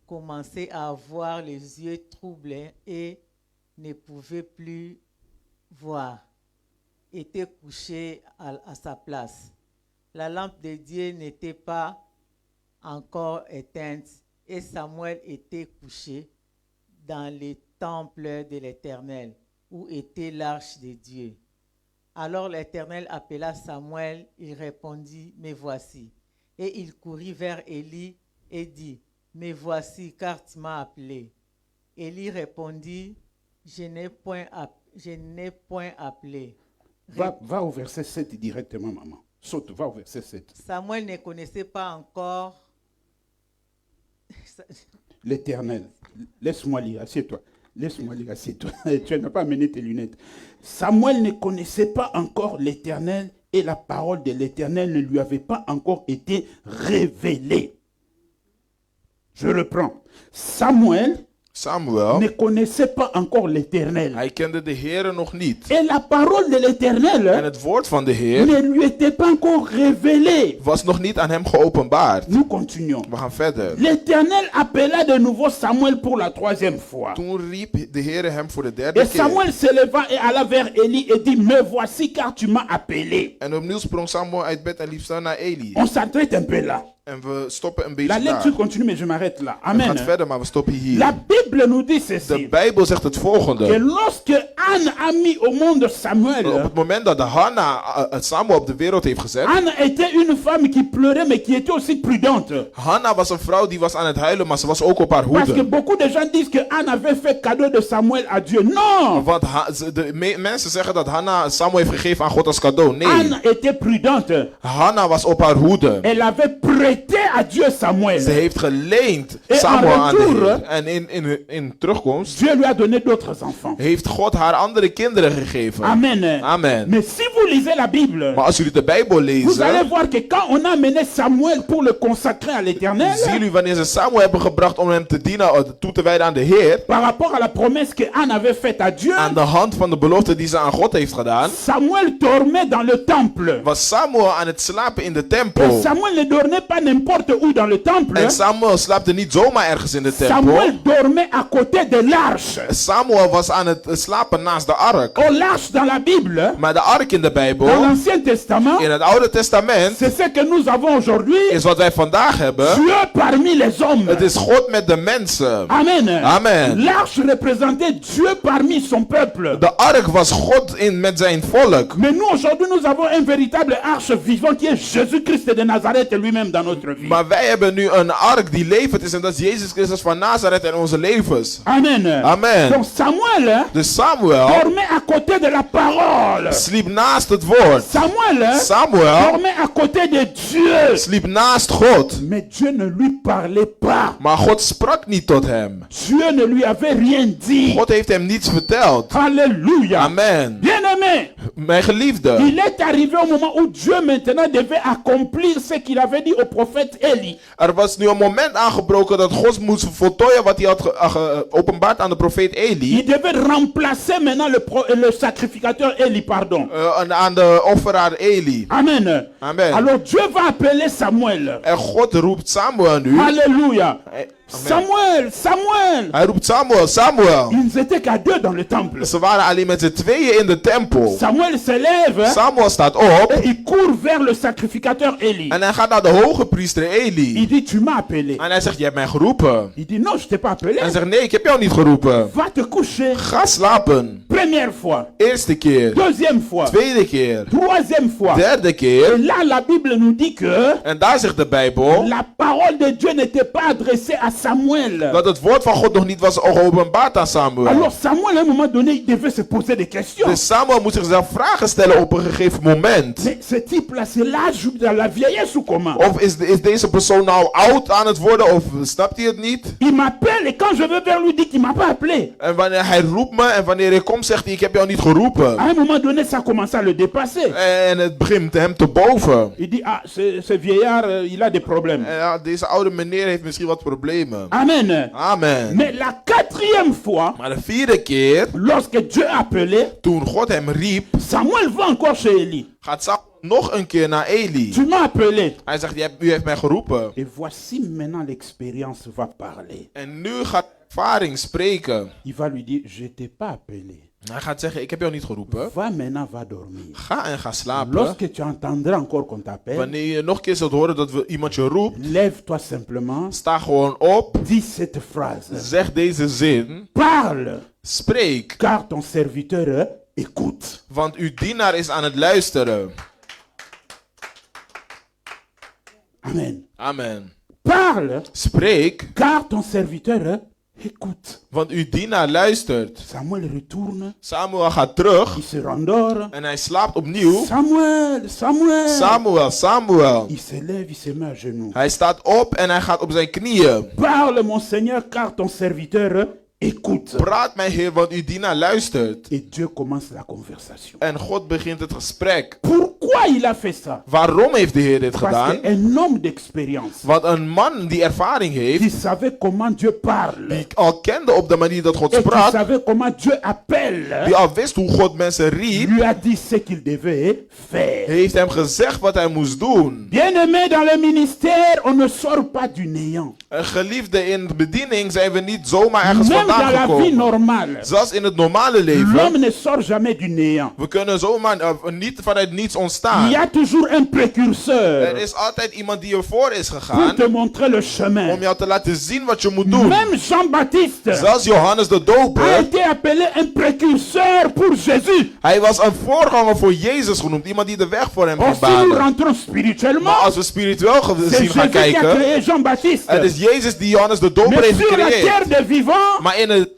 commençait à avoir les yeux troublés et ne pouvait plus voir, était couché à sa place. La lampe de Dieu n'était pas encore éteinte et Samuel était couché dans le temple de l'Éternel où était l'arche de Dieu. Alors l'Éternel appela Samuel, il répondit, « Me voici. » Et il courut vers Élie et dit, « Me voici, car tu m'as appelé. » Élie répondit, « Je n'ai point appelé. » Va au verset 7 directement, maman. Saute, va au verset 7. Samuel ne connaissait pas encore l'Éternel. Laisse-moi lire, assieds-toi. Laisse-moi lire, assieds-toi. Tu n'as pas amené tes lunettes. Samuel ne connaissait pas encore l'Éternel et la parole de l'Éternel ne lui avait pas encore été révélée. Je reprends. Samuel ne connaissait pas encore l'Éternel. Hij kende de Heere nog niet. Et la parole de l'Éternel En het woord van de Heer ne lui était pas encore révélée. was nog niet aan hem geopenbaard. Nous continuons. We gaan verder. L'Éternel appela de nouveau Samuel pour la troisième fois. Toen riep de Heere hem voor de derde Et keer. Samuel se leva et alla vers Élie et dit, me voici car tu m'as appelé. En opnieuw sprong Samuel uit bed en liep snel naar Eli. On s'arrête un peu là. En we stoppen een La beetje daar. lecture continue, mais je m'arrête là. Het Amen. gaat verder, maar we stoppen hier. La Bible nous dit De ceci. Bijbel zegt het Que volgende. lorsque Anne a mis au monde Op Samuel, het moment dat Hanna Samuel op de wereld heeft gezet. Anne était une femme qui pleurait, mais qui était aussi prudente. Hanna was een vrouw die was aan het huilen, maar ze was ook op haar Parce que hoede. beaucoup de gens disent que Anne avait fait cadeau de Samuel à Dieu. Non! Want mensen zeggen dat Hanna Samuel heeft gegeven aan God als cadeau. Nee. Anne était prudente. Hanna was op haar hoede. Elle avait prêté à Dieu Ze Samuel. heeft geleend En Samuel en aan de retour, Heer. En in terugkomst Dieu lui a donné d'autres enfants. heeft God haar andere kinderen gegeven. Amen. Amen. Mais si vous lisez la Bible, Maar als jullie de Bijbel vous allez lezen, voir que quand on a amené Samuel pour le consacrer à l'Éternel, zien jullie wanneer ze Samuel hebben gebracht om hem te dienen, toe te wijden aan de Heer. par rapport à la promesse que Anne avait faite à Dieu, Aan de hand van de belofte die ze aan God heeft gedaan, Samuel dormait dans le temple. was Samuel aan het slapen in de Et tempel. Samuel ne dormait pas n'importe où dans le temple. En Samuel slaapte niet zomaar ergens in de tempel. Samuel dormait à côté de l'arche. Samuel was aan het slapen naast de ark. Oh, l'arche dans la Bible, Maar de ark in de dans Bijbel, l'Ancien Testament, in het Oude Testament, c'est ce que nous avons aujourd'hui. is wat wij vandaag hebben. Dieu parmi les hommes. Het is God met de mensen. Amen. Amen. L'arche représentait Dieu parmi son peuple. De ark was God met zijn volk. Mais nous, aujourd'hui, nous avons un véritable arche vivant qui est Jésus-Christ de Nazareth lui-même dans notre vie. Maar wij hebben nu een ark die levend is en dat is Jezus Christus van Nazareth in onze levens. Amen. Amen. Donc Samuel Dus Samuel dormait à côté de la parole. sliep naast het woord. Samuel Samuel dormait à côté de Dieu. sliep naast God. Mais Dieu ne lui parlait pas. Maar God sprak niet tot hem. Dieu ne lui avait rien dit. God heeft hem niets verteld. Alléluia. Amen. Bien-aimé, Mijn geliefde. il est arrivé au moment où Dieu maintenant devait accomplir ce qu'il avait dit au prophète Élie. Er was nu een moment aangebroken dat God moest voltooien wat hij had geopenbaard aan de profeet Eli. Il devait remplacer maintenant le sacrificateur Élie, pardon. Aan de offeraar Eli. Amen. Amen. Alors Dieu va appeler Samuel. En God roept Samuel nu. Alléluia. Amen. Samuel, Samuel. Hij roept Samuel, Samuel. Ils étaient qu'à deux dans le temple. Ze waren alleen met z'n tweeën in de tempel. Samuel se lève Samuel staat op et il court vers le sacrificateur Élie. en hij gaat naar de hoge priester Il Eli. dit, tu m'as appelé. En hij zegt, je hebt mij geroepen. Il dit, non, je t'ai pas appelé. En hij zegt, nee, ik heb jou niet geroepen. Va te coucher. Ga slapen. Première fois. Eerste keer. Deuxième fois. Tweede keer. Troisième fois. Derde Et keer. là, la Bible nous dit que En daar zegt de Bijbel la parole de Dieu n'était pas adressée à Samuel. dat het woord van God nog niet was geopenbaard aan Samuel. Alors Samuel, à un moment donné, il devait se poser des questions. Dus Samuel moet zichzelf vragen stellen op een gegeven moment. Mais ce type-là, c'est l'âge de la vieillesse ou comment? Of is deze persoon nou oud aan het worden of snapt hij het niet? Il m'appelle et quand je vais vers lui, il dit qu'il m'a pas appelé. En wanneer hij roept me en wanneer ik kom zegt hij ik heb jou niet geroepen. À un moment donné, ça commence à le dépasser. En het begint hem te boven. Il dit, ah, ce vieillard, il a des problèmes. En ja, deze oude meneer heeft misschien wat problemen. Amen. Amen. Mais la quatrième fois, Maar de vierde keer, lorsque Dieu a appelé, toen God hem riep, Samuel va encore chez Élie. gaat Samuel nog een keer naar Eli. Tu m'as appelé. Hij zegt, u heeft mij geroepen. Et voici maintenant l'expérience va parler. En nu gaat ervaring spreken. Il va lui dire, je t'ai pas appelé. Hij gaat zeggen, ik heb jou niet geroepen. Va maintenant, va dormir. Ga en ga slapen. Lorsque tu entendras encore qu'on t'appelle, Wanneer je nog een keer zult horen dat iemand je roept, lève-toi simplement, sta gewoon op. dis cette phrase. Zeg deze zin. Parle, Spreek, car ton serviteur écoute. want uw dienaar is aan het luisteren. Amen. Amen. Parle, Spreek, car ton serviteur écoute. want uw dienaar luistert. Samuel retourne, Samuel gaat terug il se rendort. en hij slaapt opnieuw. Samuel, Samuel. Samuel, Samuel. Il se lève, il se met à genoux. Hij staat op en hij gaat op zijn knieën. Parle, mon Seigneur, car ton serviteur écoute. Praat mijn Heer, want uw dienaar luistert. Et Dieu commence la conversation. En God begint het gesprek. Pourquoi il a fait ça? Waarom heeft de Heer dit Parce gedaan? qu'un homme d'expérience Want een man die ervaring qui heeft, savait comment Dieu parle die al kende op de manier dat God et qui sprak, savait comment Dieu appelle, die al wist hoe God mensen riep, lui a dit ce qu'il devait faire. heeft hem gezegd wat hij moest doen. Bien-aimé dans le ministère, on ne sort pas du néant. Een geliefde in de bediening zijn we niet zomaar ergens Même vandaan dans la vie gekomen. normale, Zelfs in het normale leven. l'homme ne sort jamais du néant. We kunnen zomaar niet vanuit niets Il ontstaan. y a toujours un Er précurseur is altijd iemand die ervoor is pour gegaan. te montrer le Om chemin. jou te laten zien wat je moet doen. Même Jean-Baptiste Zelfs Johannes de a Doper. été appelé un précurseur pour Jésus. Hij was een voorganger voor Jezus genoemd. Iemand die de weg voor hem ging Or, si nous banen. rentrons Maar spirituellement, als we spiritueel c'est gezien gaan Jésus qui a kijken. créé Jean-Baptiste. Het is Jezus die Johannes de Doper Mais heeft sur la terre gecreëerd. des vivants, Maar in de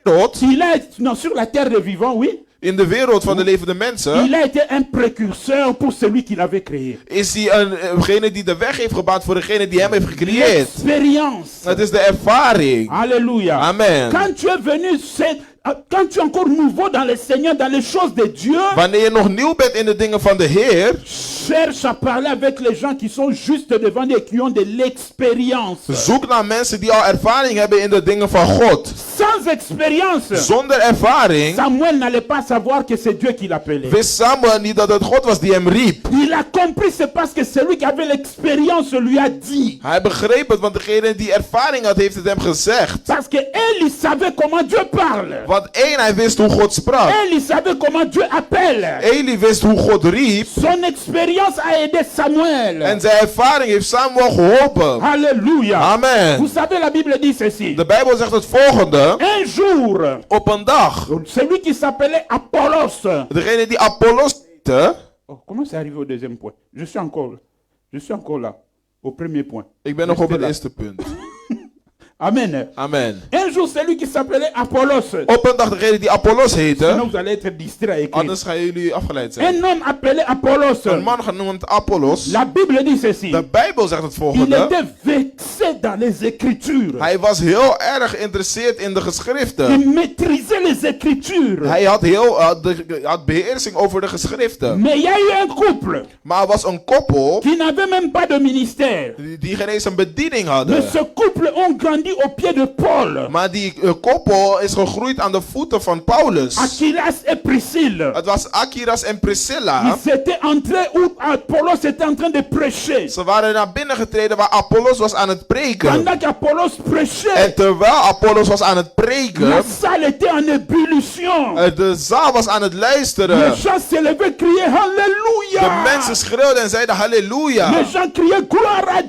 wereld, non, sur la terre des vivants, oui, in de wereld van de levende mensen, il a été un précurseur pour celui qui l'avait créé. is hij degene die de weg heeft gebaand voor degene die hem heeft gecreëerd. L'expérience. Het is de ervaring. Alléluia. Amen. Quand tu es venu, quand tu es encore nouveau dans le Seigneur, dans les choses de Dieu, Wanneer je nog nieuw bent in de dingen van de Heer, cherche à parler avec les gens qui sont juste devant et qui ont de l'expérience. zoek naar mensen die al ervaring hebben in de dingen van God. Sans expérience, Zonder ervaring Samuel n'allait pas savoir que c'est Dieu qui l'appelait. wist Samuel niet dat het God was die hem riep. Il a compris, c'est parce que celui qui avait l'expérience lui a dit. Hij begreep het, want degene die ervaring had, heeft het hem gezegd. Parce que Élie savait comment Dieu parle. Want één, hij wist hoe God sprak. Élie savait comment Dieu appelle. Eli wist hoe God riep. Son expérience a aidé Samuel. En zijn ervaring heeft Samuel geholpen. Alléluia. Amen. Vous savez, la Bible dit ceci. De Bijbel zegt het volgende. Un jour, Op een dag, celui qui s'appelait Apollos. degene die Apollos heette. Oh, comment c'est arrivé au deuxième point? Je suis encore là. Au premier point. Ik ben nog op Restez het là. eerste punt. Amen. Amen. Un jour, celui qui s'appelait Apollos. Op een dag, degene die Apollos heette. Sinon, vous allez être distrait à écrire. Anders gaan jullie afgeleid zijn. Un homme appelé Apollos. Een man genoemd Apollos. La Bible dit ceci. De Bijbel zegt het Il volgende. était vexé dans les Écritures. Hij was heel erg geïnteresseerd in de geschriften. Il maîtrisait les Écritures. Hij had beheersing over de geschriften. Mais il y a eu un couple Maar er was een koppel qui n'avait même pas de ministère. die geen eens een bediening hadden. Mais ce couple ont grandi au pied de Paul. Maar die koppel is gegroeid aan de voeten van Paulus. Aquilas et Priscille. Het was Achiras en Ils Priscilla. étaient entrés où Apollos était en train de prêcher. Ze waren naar binnen getreden waar Apollos was aan het preken. Pendant qu'Apollos prêchait, En terwijl Apollos was aan het la preken, salle était en ébullition. de zaal was aan het luisteren. Les gens se levaient, criaient De Alléluia. mensen schreeuwden en zeiden halleluja. Les gens criaient gloire à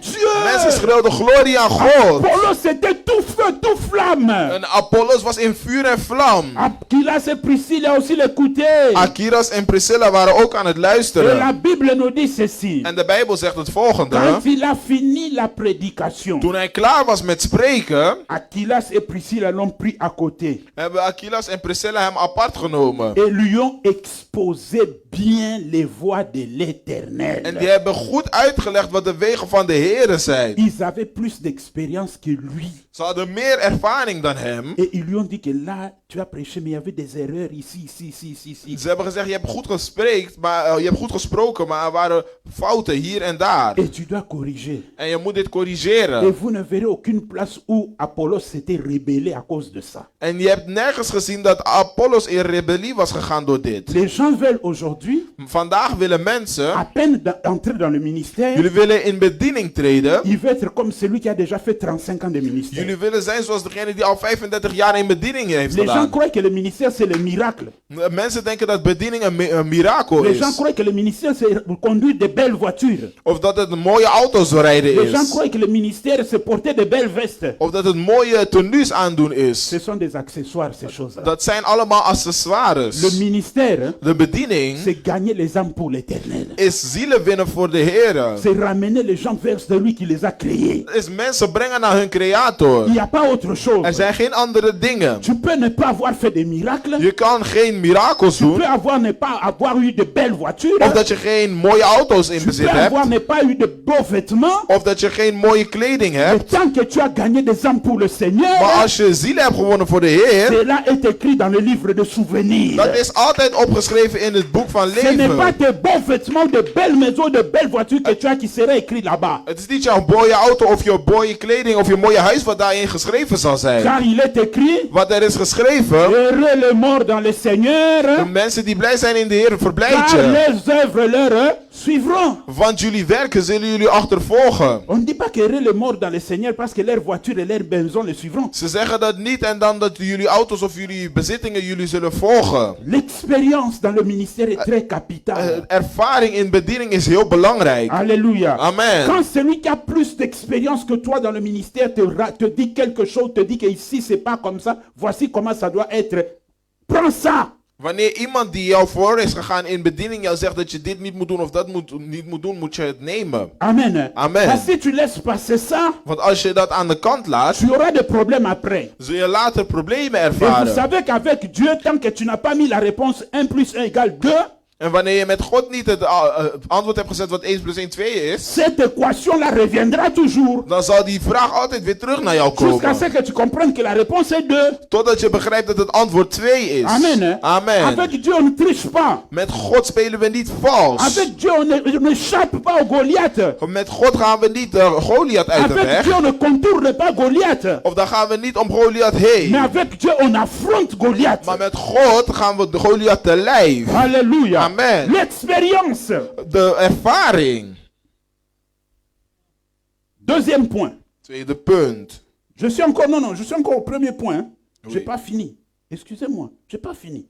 Mensen Dieu. schreeuwden glorie aan God. Apollos était tout feu, tout flamme. En Apollos was in vuur en vlam. Aquilas et Priscille a aussi l'écouté. Achiras en Priscilla waren ook aan het Et la luisteren. Bible nous dit ceci. En de Bijbel zegt het volgende. Quand il a fini la prédication, Toen hij klaar was met spreken, Aquilas et Priscille l'ont pris à côté hebben Achilas en Priscilla hem apart genomen. et lui ont exposé bien les voies de En l'Éternel. die hebben goed uitgelegd wat de wegen van de Heere zijn. Ils avaient plus d'expérience que lui. Ze hadden meer ervaring dan hem. Et ils lui ont dit que là, tu as prêché, mais il y avait des erreurs ici, ici. Ze hebben gezegd, je hebt goed gesproken, maar er waren fouten hier en daar. Et tu dois corriger. En je moet dit Et corrigeren. vous ne verrez aucune place où Apollos s'était rébellé à cause de ça. En je hebt nergens gezien dat Apollos in rebellie was gegaan door dit. Les gens veulent aujourd'hui, Vandaag willen mensen, à peine d'entrer dans le ministère, jullie willen in bediening treden. il veut être comme celui qui a déjà fait 35 ans de ministère. Jullie willen zijn zoals degene die al 35 jaar in bediening heeft Les gens gedaan. croient que le ministère c'est le miracle. Mensen denken dat bediening een mirakel Les gens is. croient que le ministère c'est conduire de belles voitures. Of dat het een mooie auto's rijden Les gens is. croient que le ministère c'est porter de belles vestes. Of dat het mooie tenues aandoen is. Ce sont des accessoires ces choses-là. Dat zijn allemaal accessoires. Le ministère De bediening c'est gagner les âmes pour l'éternel. is zielen winnen voor de Heer. C'est ramener les gens vers celui qui les a créés. Is mensen brengen naar hun creator. Il n'y a pas autre chose. Er zijn geen andere dingen. Tu peux ne pas avoir fait des miracles. Je kan geen mirakels Tu doen. peux ne pas avoir eu de belles voitures. Of dat je geen mooie auto's in Tu bezit peux avoir hebt. ne pas eu de beaux vêtements. Of dat je geen mooie kleding Mais hebt. tant que tu as gagné des âmes pour le Seigneur, Maar als je zielen hebt gewonnen voor de Heer. cela est écrit dans le livre de souvenirs. Dat is altijd opgeschreven in het boek van Ce n'est pas leven. tes bons vêtements, de belles maisons, de belles voitures que tu as qui seraient écrits là-bas. Het is niet jouw mooie auto of je mooie kleding of je mooie huis wat daarin geschreven zal zijn. Car il est écrit, Wat er is geschreven. heureux les morts dans le De Seigneur, mensen die blij zijn in de Heer, verblijd car je. les œuvres leur suivront. Want jullie werken zullen jullie achtervolgen. On ne dit pas qu'heureux les morts dans le Seigneur parce que leurs voitures et leurs maisons les suivront. Ze zeggen dat niet en dan dat jullie auto's of jullie bezittingen jullie zullen volgen. L'expérience dans le ministère est très capitale. Ervaring in bediening is heel belangrijk. Alléluia. Amen. Quand celui qui a plus d'expérience que toi dans le ministère te dit quelque chose, te dit que ici c'est pas comme ça, voici comment ça doit être. Prends ça. Wanneer iemand die jou voor is gegaan in bediening jou zegt dat je dit niet moet doen of dat niet moet doen, moet je het nemen. Amen. Amen. Parce que si tu laisses passer ça, Want als je dat aan de kant laat, tu auras des problèmes après. zul je later problemen Et vous ervaren. savez qu'avec Dieu, tant que tu n'as pas mis la réponse 1 plus 1 égale 2, En wanneer je met God niet het antwoord hebt gezet wat 1 plus 1 2 is, cette équation-là reviendra toujours. dan zal die vraag altijd weer terug naar jou Jusqu'à komen. ce que tu comprennes que la réponse est 2. Totdat je begrijpt dat het antwoord 2 is. Amen. Amen. Avec Dieu, on ne triche pas. Met God spelen we niet vals. Avec Dieu, on n'échappe pas au Goliath. Met God gaan we niet Goliath uit de Avec weg. Dieu, on ne contourne pas Goliath. Of dan gaan we niet om Goliath heen. Mais avec Dieu, on affronte Goliath. Maar met God gaan we de Goliath te lijf. Alléluia. Amen. L'expérience. De ervaring. Deuxième point. Tweede punt. Je suis encore au premier point. Hein. Oui. J'ai pas fini. Excusez-moi, j'ai pas fini.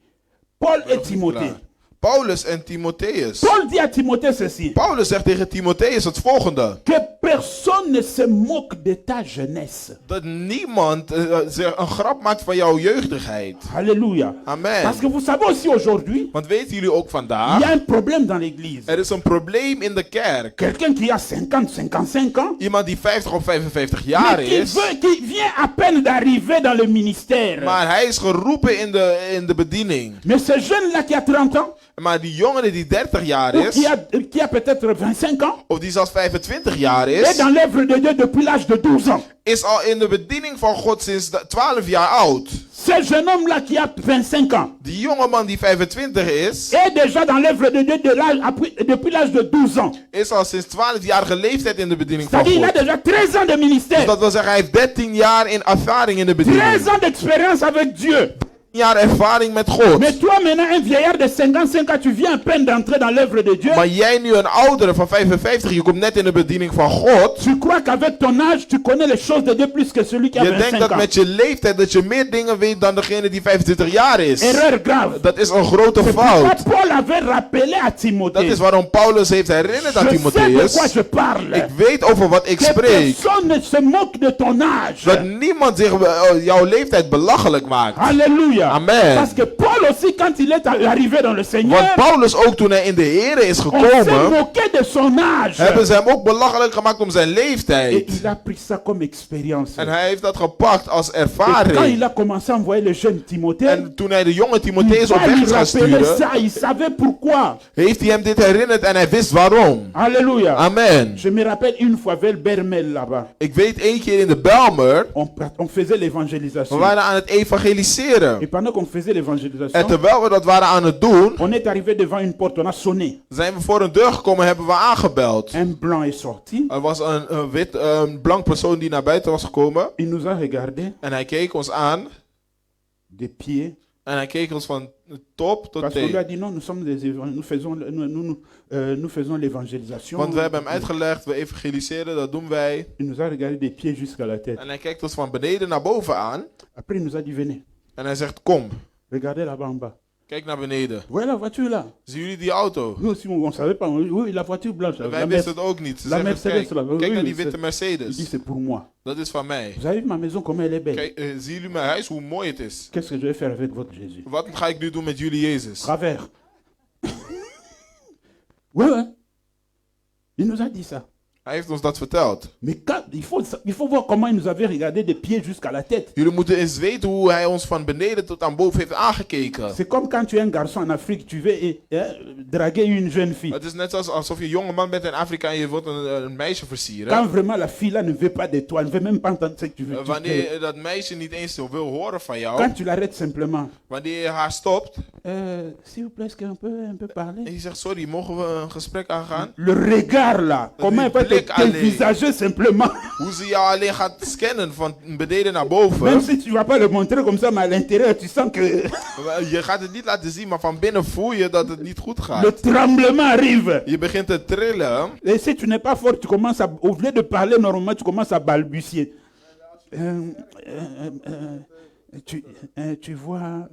Paul et Timothée. Paulus en Timotheus. Paul dit à Timothée ceci. Paulus zegt tegen Timotheus het volgende. Que personne ne se moque de ta jeunesse. Dat niemand een grap maakt van jouw jeugdigheid. Alléluia. Amen. Parce que vous savez aussi aujourd'hui, Want weten jullie ook il vandaag, y a un problème dans l'église. er is een probleem in de kerk. Quelqu'un qui a 50, 55 ans, Iemand die 50 of 55 jaar mais is, qui vient à peine d'arriver dans le ministère. maar hij is geroepen in de bediening. Mais ce jeune-là qui a 30 ans, Maar die jongere die 30 jaar ou is, qui a peut-être 25 ans, of die zelfs 25 jaar est is, dans l'œuvre de Dieu depuis l'âge de 12 ans. is al in de bediening van God sinds 12 jaar oud. Ce jeune homme-là qui a 25 ans Die jongeman die 25 is, est déjà dans l'œuvre de Dieu depuis l'âge de 12 ans. is al sinds 12-jarige leeftijd in de bediening van C'est-à-dire il a God. déjà 13 ans de Dus ministère. dat wil zeggen, hij heeft 13 jaar in ervaring in de 13 bediening. ans d'expérience avec Dieu. 13 jaar ervaring met God. Mais toi maintenant, un vieillard de 55 ans, tu viens à peine d'entrer dans l'œuvre de Dieu. Maar jij nu een oudere van 55, je komt net in de bediening van God. Tu crois qu'avec ton âge, tu connais les choses de Dieu plus que celui qui a Je denkt 25 dat ans. met je leeftijd dat je meer dingen weet dan degene die 25 jaar is. Erreur grave. Dat is een grote C'est pourquoi fout. Paul avait rappelé à Dat Timothée. is waarom Paulus heeft herinnerd aan Je sais de quoi Timotheus. je parle. Ik weet over wat ik Que spreek. personne ne se moque de ton âge. Dat niemand zich jouw leeftijd belachelijk maakt. Alléluia. Amen. Parce que Paul aussi, quand il est arrivé dans le Seigneur, Want Paulus ook toen hij in de Here is on s'est gekomen, moqué de son âge. hebben ze hem ook belachelijk gemaakt om zijn Et leeftijd. il a pris ça comme expérience. En hij heeft dat gepakt als Et quand ervaring. il a commencé à envoyer le jeune Timothée, En toen hij de jonge il Timotheus op va weg lui is gaan rappeler sturen, ça. Il savait pourquoi. heeft hij hem dit herinnerd en hij wist waarom. Alléluia. Amen. Je me rappelle une fois vers Bermel là-bas. Ik weet één keer in de Belmer, On faisait we l'évangélisation. waren aan het evangeliseren. Et pendant qu'on faisait En l'évangélisation, terwijl we dat waren aan het doen, on est arrivé devant une porte, on a sonné. zijn we voor een deur gekomen, hebben we aangebeld. Un blanc est sorti. Er was een blank persoon die naar buiten was gekomen. Il nous a regardé En hij keek ons aan. des pieds. En hij keek ons van top tot Parce qu'on lui a teen. dit non, nous sommes nous faisons l'évangélisation. Want we hebben hem uitgelegd, we evangeliseren, dat doen wij. Il nous a regardé des pieds jusqu'à la tête. En hij kijkt ons van beneden naar boven aan. Après, il nous a dit venez, En hij zegt, kom, regardez là-bas en bas. kijk naar beneden. Voilà la voiture là. Zien jullie die auto? Nous aussi, on ne savait pas. Oui, la voiture blanche. En La wij wisten het ook niet. Ze la zeggen, Mercedes là. kijk naar die Oui, witte il dit Mercedes. c'est pour moi. Dat is van mij. Vous avez vu ma maison, comment elle est belle. Kijk, zien jullie mijn huis, hoe mooi het is? Qu'est-ce que je vais faire avec votre Jésus? Wat ga ik nu doen met jullie Jezus? Travers. Oui, oui. Il nous a dit ça. Hij heeft ons dat verteld. Mais il faut voir comment il nous avait regardé des pieds jusqu'à la tête. Jullie moeten eens weten hoe hij ons van beneden tot aan boven heeft aangekeken. C'est comme quand tu es un garçon en Afrique, tu veux draguer une jeune fille. Het is net zoals alsof je een jonge man bent in Afrika en je wilt een meisje versieren. Quand vraiment la fille là ne veut pas de toi, ne veut même pas entendre ce que tu veux. Wanneer dat meisje niet eens zo wil horen van jou. Quand tu l'arrêtes simplement. Wanneer je haar stopt. S'il vous plaît, est-ce qu'on peut un peu parler? En je zegt, sorry, mogen we een gesprek aangaan? Le regard là, comment elle peut te blik alleen. dévisager simplement. Hoe ze jou alleen gaat scannen van beneden naar Même boven. si tu ne vas pas le montrer comme ça, mais à l'intérieur, tu sens que Je gaat het niet laten zien, maar van binnen voel je dat het niet goed le gaat. tremblement arrive. Je begint te trillen. Et si tu n'es pas fort, tu commences à, au lieu de parler normalement, tu commences à balbutier. Tu vois,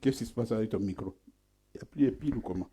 qu'est-ce qui se passe avec ton micro? Il n'y a plus de pile ou comment?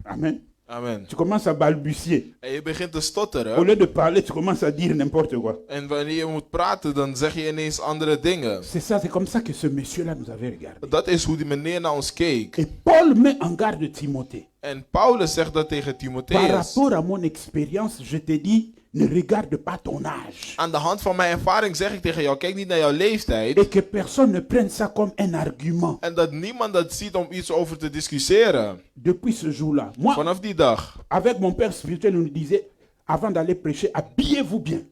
Amen. Amen. Tu commences à balbutier. En je begint te Au stotteren. lieu de parler, tu commences à dire n'importe quoi. En wanneer je moet praten, dan zeg je ineens andere dingen. C'est ça, c'est comme ça que ce monsieur-là nous avait regardé. Dat is hoe die meneer naar ons keek. Et Paul met en garde Timothée. En Paulus zegt dat tegen Par Timotheus. rapport à mon expérience, je te dis, ne regarde pas ton âge. Aan de hand van mijn ervaring zeg ik tegen jou, kijk niet naar jouw leeftijd. Et que personne ne prenne ça comme un argument. En dat niemand dat ziet om iets over te discussiëren. Depuis ce jour-là, moi, Vanaf die dag. avec mon père spirituel, on nous disait, avant d'aller prêcher, habillez-vous bien.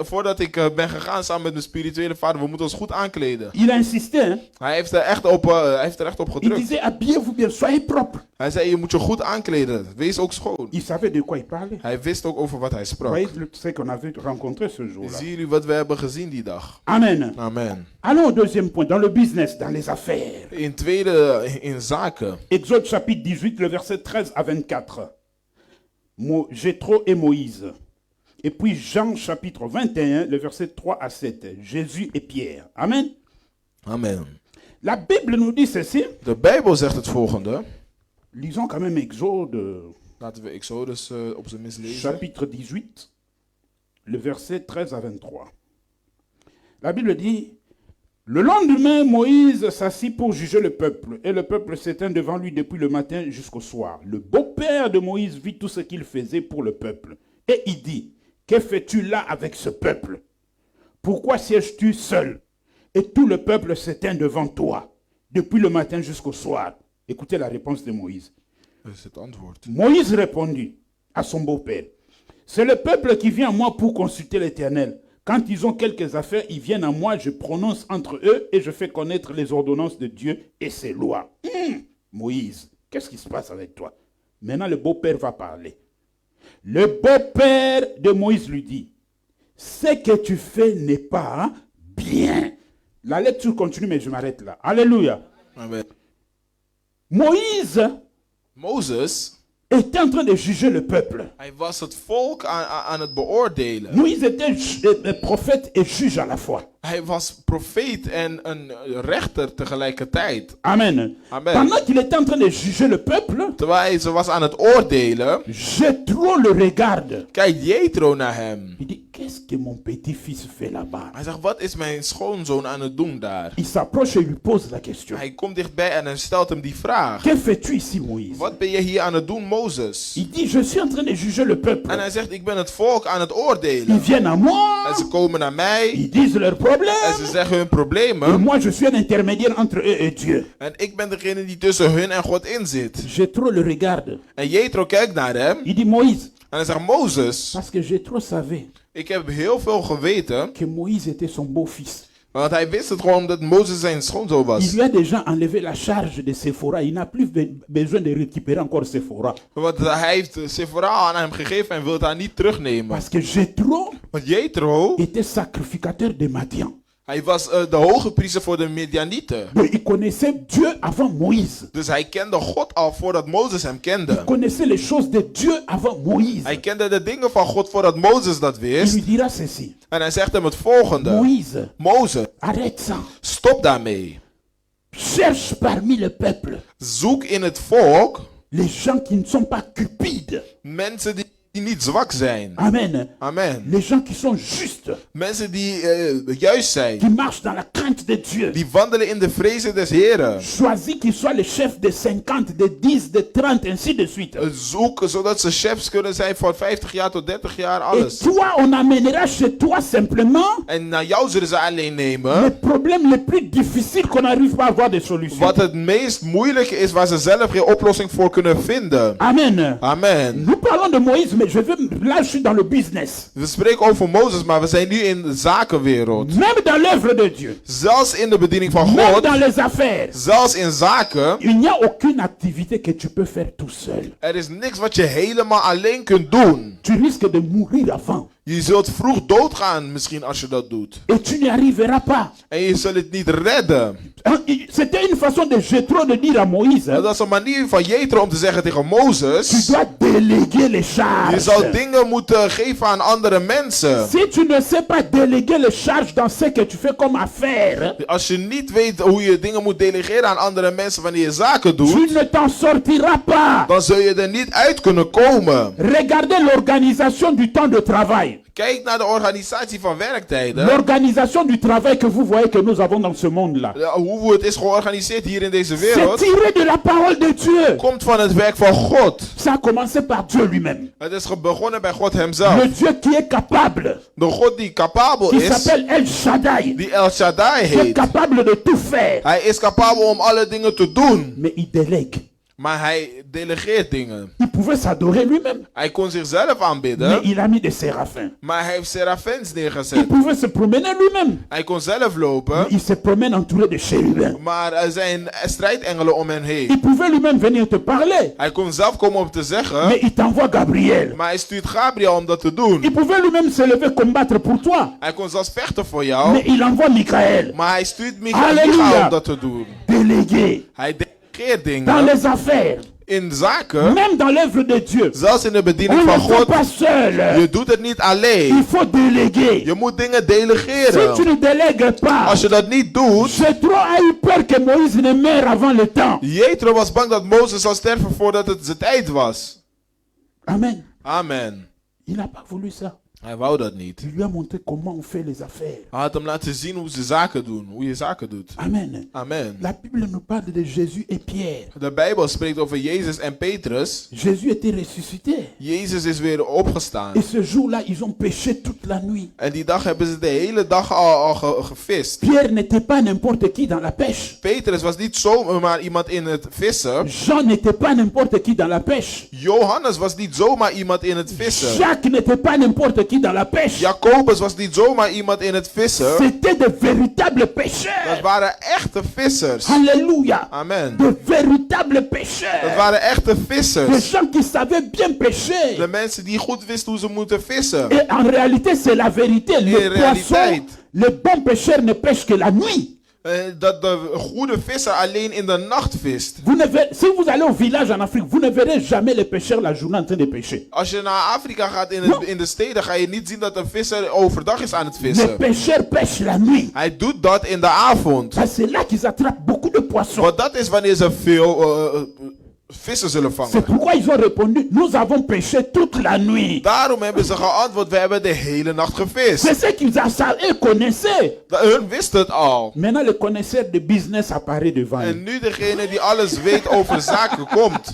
Voordat ik ben gegaan samen met mijn spirituele vader, we moeten ons goed aankleden. Il a insisté, hein? Hij heeft er echt op Il gedrukt. disait, habillez-vous bien, soyez propre. Hij zei, je moet je goed aankleden. Wees ook schoon. Il savait de quoi il parlait. Hij wist ook over wat hij Vous sprak. voyez ce qu'on avait rencontré ce jour-là. Zien jullie wat we hebben gezien die dag? Amen. Amen. Allons au deuxième point, dans le business, dans les affaires. In zaken. Exode chapitre 18, le verset 13 à 24. Jéthro et Moïse. Et puis Jean chapitre 21, le verset 3 à 7. Jésus et Pierre. Amen. Amen. La Bible nous dit ceci. De Bijbel zegt het volgende. Lisons quand même Exode Laten we Exodus op zijn minst lezen. chapitre 18, le verset 13 à 23. La Bible dit, le lendemain, Moïse s'assit pour juger le peuple, et le peuple s'éteint devant lui depuis le matin jusqu'au soir. Le beau-père de Moïse vit tout ce qu'il faisait pour le peuple, et il dit, que fais-tu là avec ce peuple? Pourquoi sièges-tu seul? Et tout le peuple s'éteint devant toi, depuis le matin jusqu'au soir. Écoutez la réponse de Moïse. is het antwoord. Moïse répondit à son beau-père, c'est le peuple qui vient à moi pour consulter l'Éternel. Quand ils ont quelques affaires, ils viennent à moi, je prononce entre eux et je fais connaître les ordonnances de Dieu et ses lois. Moïse, qu'est-ce qui se passe avec toi? Maintenant, le beau-père va parler. Le beau-père de Moïse lui dit, ce que tu fais n'est pas bien. La lecture continue, mais je m'arrête là. Alléluia. Amen. Moïse Mozes, était en train de juger le peuple. hij was het volk aan het beoordelen. Moïse était prophète et juge à la fois. Hij was profeet en een rechter tegelijkertijd. Amen. Amen. Pendant qu'il était en train de juger le peuple, Terwijl ze was aan het oordelen, Jéthro le regarde. kijkt Jethro naar hem. Il dit, qu'est-ce que mon petit-fils fait là-bas? Hij zegt, wat is mijn schoonzoon aan het doen daar? Il s'approche et lui pose la question. Hij komt dichtbij en hij stelt hem die vraag. Que fais-tu ici, Moïse? Wat ben je hier aan het doen, Mozes? Il dit, je suis en train de juger le En peuple. hij zegt, ik ben het volk aan het Ils oordelen. viennent à moi, En ze komen naar mij ils disent leurs en ze problèmes. zeggen hun Et problemen. moi, je suis un intermédiaire entre eux et Dieu. En ik ben degene die tussen hun en God in zit. Jéthro le regarde. En Jethro kijkt naar hem Il dit, Moïse, en hij zegt, Mozes, parce que Jéthro savait ik heb heel veel geweten. que Moïse était son beau-fils. Want hij wist het gewoon dat Mozes zijn schoonzoon Il was. lui a déjà enlevé la charge de Séphora. Il n'a plus besoin de récupérer encore Séphora. Want hij heeft Sephora aan hem gegeven en wil haar niet terugnemen. Parce que Jéthro Want Jethro, était sacrificateur de Madian. hij was de hoge priester voor de Midianieten. Donc il connaissait Dieu avant Moïse. Dus hij kende God al voordat Mozes hem Il kende. connaissait les choses de Dieu avant Moïse. Hij kende de dingen van God voordat Mozes dat Il wist. lui dira ceci. En hij zegt hem het volgende. Moïse, Mozes, arrête ça. stop daarmee. Cherche parmi le peuple Zoek in het volk les gens qui ne sont pas cupides. mensen die niet zwak zijn. Amen. Amen. Les gens qui sont justes. Mensen die juist zijn. Qui marchent dans la crainte de Dieu. Die wandelen in de vrezen des Heren. Choisis qu'ils soient les chefs de 50, de 10, de 30, ainsi de suite. Zoeken zodat ze chefs kunnen zijn van 50 jaar tot 30 jaar, Et alles. toi, on amènera chez toi simplement En naar jou zullen ze alleen nemen. les problèmes les plus difficiles qu'on n'arrive pas à avoir de solution. Wat het meest moeilijke is waar ze zelf geen oplossing voor kunnen vinden. Amen. Amen. Nous parlons de Moïse, mais là je suis dans le business. We spreken over Mozes, maar we zijn nu in de zakenwereld. Même dans l'œuvre de Dieu, Zelfs in de bediening van même God, dans les affaires, zelfs in zaken, il n'y a aucune activité que tu peux faire tout seul. er is niks wat je helemaal alleen kunt doen. Tu risques de mourir avant. Je zult vroeg doodgaan misschien als je dat doet. Et tu n'y arriveras pas. En je zult het niet redden. C'était une façon de Jéthro de dire à Moïse, Dat is een manier van Jethro om te zeggen tegen tu Mozes: dois déléguer les je charges. zou dingen moeten geven aan andere mensen. Si tu ne sais pas déléguer les charges dans ce que tu fais comme affaire, Als je niet weet hoe je dingen moet delegeren aan andere mensen wanneer je zaken tu doet, ne t'en sortiras pas. dan zul je er niet uit kunnen komen. Regardez l'organisation du temps de travail. Kijk naar de organisatie van werktijden. L'organisation du travail que vous voyez que nous avons dans ce monde-là. Hoe het is georganiseerd hier in deze C'est wereld, tiré de la parole de Dieu. komt van het werk van God. Ça a commencé par Dieu lui-même. Het is begonnen bij God hemzelf. Le Dieu qui est capable, De God die capabel qui is, s'appelle El Shaddai, die El Shaddai qui est heet. capable de tout faire. Hij is capabel om alle dingen te doen. Mais il délègue. Maar hij delegeert dingen. Il pouvait s'adorer lui-même. Hij kon zichzelf Mais aanbidden, il a mis des séraphins. maar hij heeft serafins Il neergezet. pouvait se promener lui-même. Hij kon zelf lopen, Il se promène entouré de chérubins. maar er zijn strijdengelen om hem heen. Il pouvait lui-même venir te parler. Hij kon zelf komen om te zeggen, Mais il t'envoie Gabriel. maar hij stuurt Gabriel om dat te doen. Il pouvait lui-même se lever combattre pour toi. Hij kon zelfs vechten voor jou, Mais il envoie Michael. maar hij stuurt Halleluja. Michael om dat te doen. Délégué. Hij delegeert Dans dingen les affaires. in zaken, Même dans l'œuvre de Dieu. zelfs in de On bediening ne van le fait God. pas seul. Je doet het niet Il alleen. faut déléguer. Je moet dingen Si tu delegeren. ne délègues pas, Als je dat niet doet, Jéthro a eu peur que Moïse ne meure avant le temps. Jethro was bang dat Mozes zou sterven voordat het zijn tijd was. Amen. Amen. Il n'a pas voulu ça. Hij wou dat niet. Il lui a montré comment on fait les affaires. Hij had hem laten zien hoe ze zaken doen, hoe je zaken doet. Amen. Amen. La Bible nous parle de Jésus et Pierre. De Bijbel spreekt over Jezus en Petrus. Jésus était ressuscité. Jezus is weer opgestaan. Et ce jour-là, ils ont péché toute la nuit. En die dag hebben ze de hele dag al gevist. Pierre n'était pas n'importe qui dans la pêche. Petrus was niet zomaar iemand in het vissen. Jean n'était pas n'importe qui dans la pêche. Johannes was niet zomaar iemand in het vissen. Jacques n'était pas n'importe qui dans la pêche. Jacobus was niet zomaar iemand in het vissen. C'était de véritables Dat pêcheurs. waren echte vissers. Alléluia. Amen. De véritables Dat pêcheurs. waren echte Des vissers. gens qui savaient bien pêcher. De mensen die goed wisten hoe ze moeten vissen. Et en réalité, c'est la vérité. In Le poisson, realiteit. le bon pêcheur ne pêche que la nuit. Dat de goede visser alleen in de nacht vist. Si vous allez au village en Afrique, vous ne verrez jamais les pêcheurs la journée en train de pêcher. Als je naar Afrika gaat in de steden, ga je niet zien dat een visser overdag is aan het Les vissen. pêcheurs pêchent la nuit. Hij doet dat in de avond. C'est là qu'ils attrapent beaucoup de poissons. Want dat is wanneer ze veel vissen zullen C'est vangen. pourquoi ils ont répondu, nous avons pêché toute la nuit. Daarom hebben ze geantwoord, we hebben de hele nacht gevist. C'est ce qu'ils connaissaient. Hun wisten het al. Maintenant, le connaisseur de business apparaît devant eux. En nu degene die alles weet over zaken komt.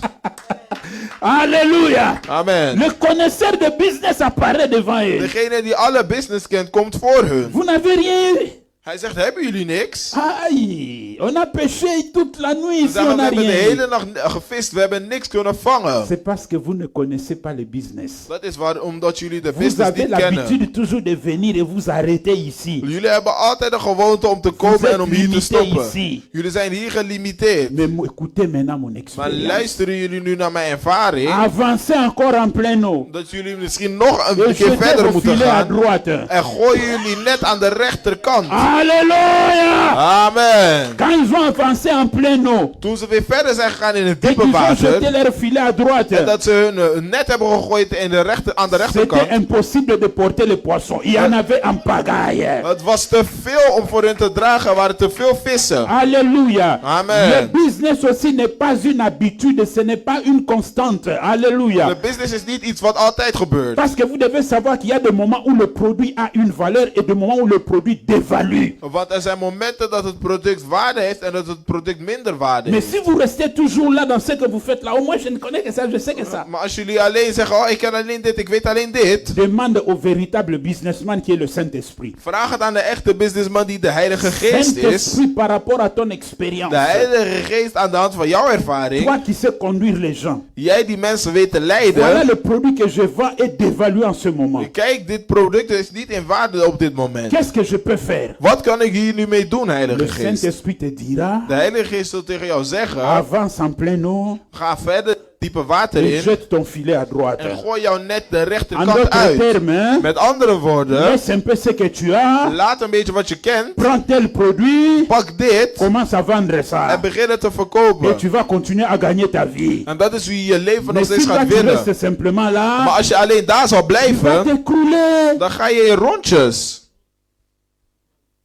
Alléluia. Amen. Le connaisseur de business apparaît devant eux. Degene die alle business kent, komt voor hun. Vous n'avez rien eu. Hij zegt, hebben jullie niks? Aïe, on a pêché toute la nuit Ze ici, zeggen, on we n'a hebben de rien eu. hele nacht gevist, we hebben niks kunnen vangen. C'est parce que vous ne connaissez pas le business. Dat is omdat jullie de Vous business avez niet kennen. l'habitude toujours de venir et vous arrêter ici. Jullie hebben altijd de gewoonte om te Vous komen en êtes om hier te limité stoppen. ici. Jullie zijn hier gelimiteerd. Mais écoutez maintenant mon Maar expérience. luisteren jullie nu naar mijn ervaring, Avancez encore en plein eau. dat jullie misschien nog een Et keer jetez verder vos moeten filets à gaan. droite. En gooien jullie net aan de rechterkant. Alléluia. Amen. Quand ils ont avancé en plein eau, Toen ze weer verder zijn gegaan in het et diepe qu'ils ont jeté water, leur filet à droite, en dat ze hun net hebben gegooid aan de c'était rechterkant, impossible de porter les poissons. Il y en avait en pagaille. het was te veel om voor hun te dragen, er waren te veel vissen. Alléluia. Amen. Le business aussi n'est pas une habitude, ce n'est pas une constante. Alléluia. De business is niet iets wat altijd gebeurt. Parce que vous devez savoir qu'il y a des moments où le produit a une valeur et des moments où le produit dévalue. Want er zijn momenten dat het product waarde waarde heeft en dat het product minder waarde Mais heeft. si vous restez toujours là dans ce que vous faites là, au moins je ne connais que ça, je sais que ça. Maar als jullie alleen zeggen, oh ik ken alleen dit, ik weet alleen dit. Demande au véritable businessman qui est le Saint-Esprit. Vraag het aan de echte businessman die de Heilige Geest is. Saint-Esprit par rapport à ton De expérience. Heilige Geest aan de hand van jouw ervaring. Toi qui sais conduire les gens. Jij die mensen weet te Voilà leiden. le produit que je vends est dévalué en ce moment. Kijk, dit product is niet in waarde op dit moment. Qu'est-ce que je peux faire? Wat kan ik hier nu mee doen, Le Heilige Geest? Saint-Esprit te dira, De Heilige Geest zal tegen jou zeggen, avance en plein eau ga verder diepe water et in jette ton filet à droite. en gooi jouw net de En rechterkant d'autres uit. termes, hein, Met andere woorden, laisse un peu ce que tu as, laat een beetje wat je kent, prends tel produit, pak dit commence à vendre en ça. begin het te Et verkopen. tu vas continuer à gagner ta vie. En dat is hoe je je leven nog Mais steeds si toi gaat tu winnen. restes simplement Maar là, als je alleen daar zal tu vas blijven, t'écrouler. dan ga je in rondjes.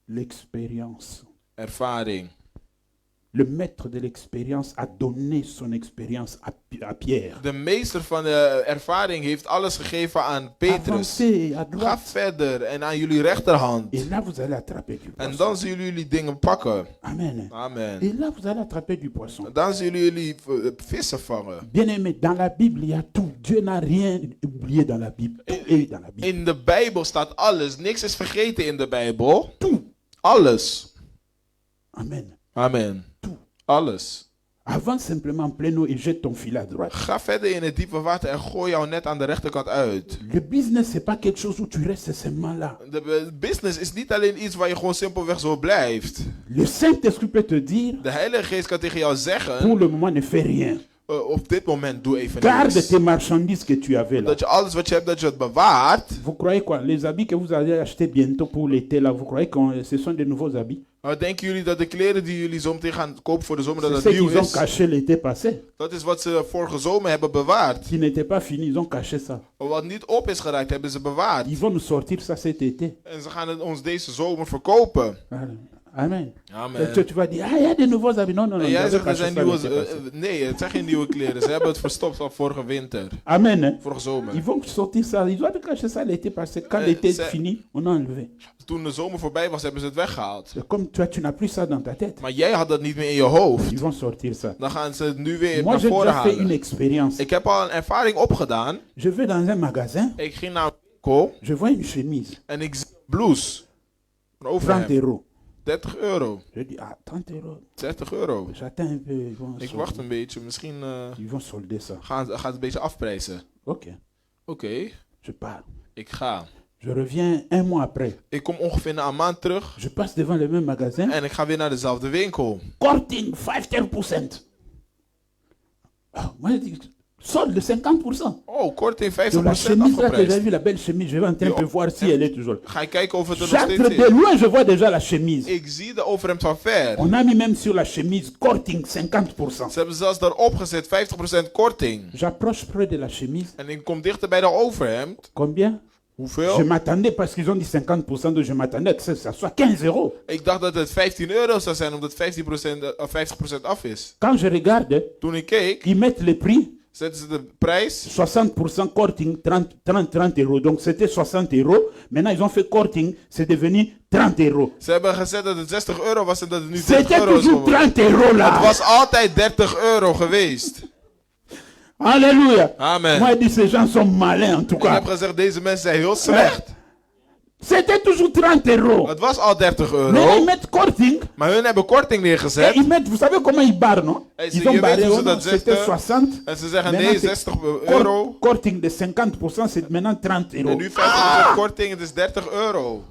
L'expérience. Ervaring. Le maître de l'expérience a donné son expérience à Pierre. De meester van de ervaring heeft alles gegeven aan Petrus. Avancez à Ga droite. verder en aan jullie rechterhand. Et là, vous allez attraper du En poisson. dan zullen jullie dingen pakken. Amen. Amen. Et là, vous allez attraper du poisson. Dan zullen jullie vissen vangen. Bien aimé, dans la Bible, il y a tout. Dieu n'a rien oublié dans la Bible. Tout est dans la Bible. In de Bijbel staat alles. Niks is vergeten in de Bijbel. Tout. Alles. Amen. Amen. Tout. Alles. Avance simplement en plein eau et jette ton filet à droite. Ga verder in het diepe water en gooi jou net aan de rechterkant uit. Le business, c'est pas quelque chose où tu restes seulement là. De business is niet alleen iets waar je gewoon simpelweg zo blijft. Le Saint-Esprit peut te dire, De Heilige Geest kan tegen jou zeggen, pour le moment, ne fais rien. op dit moment doe even Garde niks. tes marchandises que tu avais là. Dat je alles wat je hebt, dat je het bewaart. Vous croyez quoi? Les habits que vous allez acheter bientôt pour l'été là, vous croyez que ce sont des nouveaux habits? Maar denken jullie dat de kleren die jullie zo meteen gaan kopen voor de zomer, dat C'est dat ceux nieuw qu'ils ont is? caché l'été passé, Dat is wat ze vorige zomer hebben bewaard. qui n'était pas fini, ils ont caché ça. Wat niet op is geraakt, hebben ze bewaard. Ils vont nous sortir ça cet été. En ze gaan het ons deze zomer verkopen. Amen. Amen. Et tu vas dire, ah, il y a des nouveaux habits. Non, non, non. En ils jij avaient zegt er caché zijn ça nieuwe... l'été passé. nee, het zijn geen nieuwe kleren. Ze hebben het verstopt van vorige winter. Amen. Hein? Vorige zomer. Ils vont sortir ça. Ils ont caché ça l'été passé. Quand l'été est fini, on a enlevé. Toen de zomer voorbij was, hebben ze het weggehaald. C'est comme toi, tu n'as plus ça dans ta tête. Maar jij had dat niet meer in je hoofd. Ils vont sortir ça. Dan gaan ze het nu weer Moi, naar j'ai voren déjà fait une halen. expérience. Ik heb al een ervaring opgedaan. Je vais dans un magasin, Ik ging naar een winkel je vois une chemise, en ik zie een blouse. Een 30 overhemd. euros. 30 euro. Je dis, ah, 30 euros. 30 euro. J'attends un peu. Ils vont, Ik solder. wacht een beetje. Misschien Ils vont solder ça. gaat het een beetje afprijzen. Ok, Oké, je pars. ik ga. Je reviens un mois après. Ik kom ongeveer na een maand terug. Je passe devant le même magasin. En ik ga weer naar dezelfde winkel. Korting 50%. Ah, moi, je dis, solde 50%. Oh, korting 50% Donc la chemise là que j'ai afgeprijsd. vu, la belle chemise, je vais en train de voir si elle est toujours. Ga je kijken of het er nog J'entre steeds de is. loin, je vois déjà la chemise. Ik zie de overhemd van ver. On a mis même sur la chemise korting 50%. Ze hebben zelfs daarop gezet 50% korting. J'approche près de la chemise. En ik kom dichter bij de overhemd. Combien? Je Hoeveel? m'attendais parce qu'ils ont dit 50%, donc je m'attendais que ça soit 15 euros. Ik dacht dat het 15 euro zou zijn omdat 50% af is. Quand je regarde, Toen ik keek, ils mettent le prix zetten ze de prijs. 60% korting, 30 euros. Donc c'était 60 euros. Maintenant ils ont fait korting, c'est devenu 30 euros. Ze hebben gezet dat het 60 euro was en dat het nu 30 C'était euro is toujours geworden. 30 euros Het là. was altijd 30 euro geweest. Alléluia. Amen. Moi je dis ces gens sont malins en tout Ik cas. heb gezegd, deze mensen zijn heel slecht. C'était toujours 30 euros. Het was al 30 Mais euro. ils mettent korting. Maar hun hebben korting Et neergezet. ils mettent, vous savez comment ils barrent, non? Hey, Ils je ont weet barré, hoe ze oh dat non, c'était zeggen. 60. En ze zeggen Maintenant, nee, c'est 60 euro. Korting de 50%, c'est maintenant 30 En euros. nu 50% korting, het is 30 euro.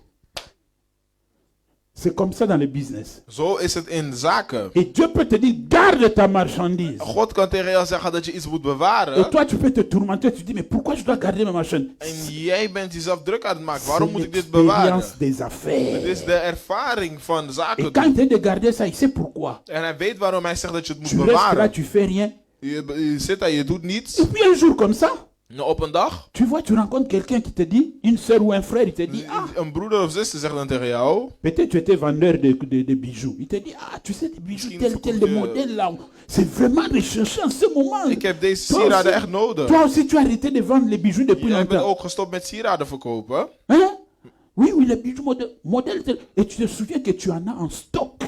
C'est comme ça dans le business. Zo is het in zaken. Et Dieu peut te dire, garde ta marchandise. God kan tegen jou zeggen dat je iets moet Et bewaren. toi, tu peux te tourmenter. Tu dis, mais pourquoi je dois garder ma marchandise? En jij bent jezelf druk aan het maken. C'est Waarom moet ik dit bewaren? l'expérience des affaires. Het is de ervaring van zaken Et quand doen. il te de garder ça, il sait pourquoi. En hij weet waarom hij zegt dat je het Tu moet restes là, bewaren. tu fais rien. Je zit daar, je doet niets. Et puis un jour comme ça, Nou, op een dag, tu vois, tu rencontres quelqu'un qui te dit, une soeur ou un frère, il te dit, ah, een broeder of zuster zegt dan tegen jou. peut-être tu étais vendeur de bijoux. Il te dit, ah, tu sais, des bijoux Misschien tel verkoop le je- modèle là, c'est vraiment recherché en ce moment. Ik heb deze Toi sieraden aussi- echt nodig. Toi aussi, tu as arrêté de vendre les bijoux depuis Jij bent longtemps. ook gestopt met sieraden verkopen. Hein? Oui, oui, les bijoux modèle tel. Et tu te souviens que tu en as en stock.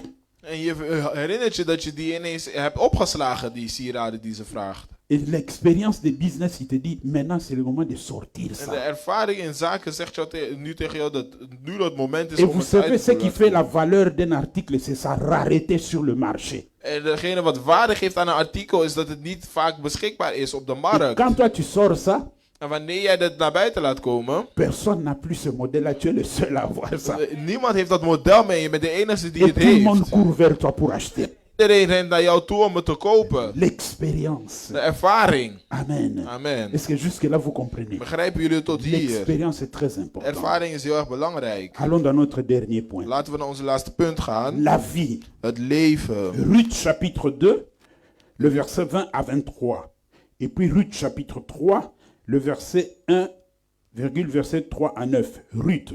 En je herinnert je dat je die ineens hebt opgeslagen, die sieraden die ze vraagt. Et l'expérience de business, il te dit, maintenant c'est le moment de sortir En de ça. ervaring in zaken zegt jou nu tegen jou dat nu dat moment is Et om vous het uit savez, te ce qui fait la laten komen. valeur d'un article, c'est sa rareté sur le marché. En degene wat waarde geeft aan een artikel is dat het niet vaak beschikbaar is op de Et markt. quand toi tu sors ça, En wanneer jij dat naar buiten laat komen, personne n'a plus ce modèle-là, tu es le seul à avoir ça. niemand heeft dat model mee, je bent de enige die Et het tout le monde heeft. court vers toi pour acheter. Iedereen rent naar jou toe om het te kopen. L'expérience. De ervaring. Amen. Amen. Est-ce que jusque-là vous comprenez? Begrijpen jullie tot hier? L'expérience est très importante. Ervaring is heel erg belangrijk. Allons dans notre dernier point. Laten we naar onze laatste punt gaan. La vie. Het leven. Ruth chapitre 2, le verset 20 à 23. Et puis Ruth chapitre 3, le verset 1, verset 3 à 9. Ruth.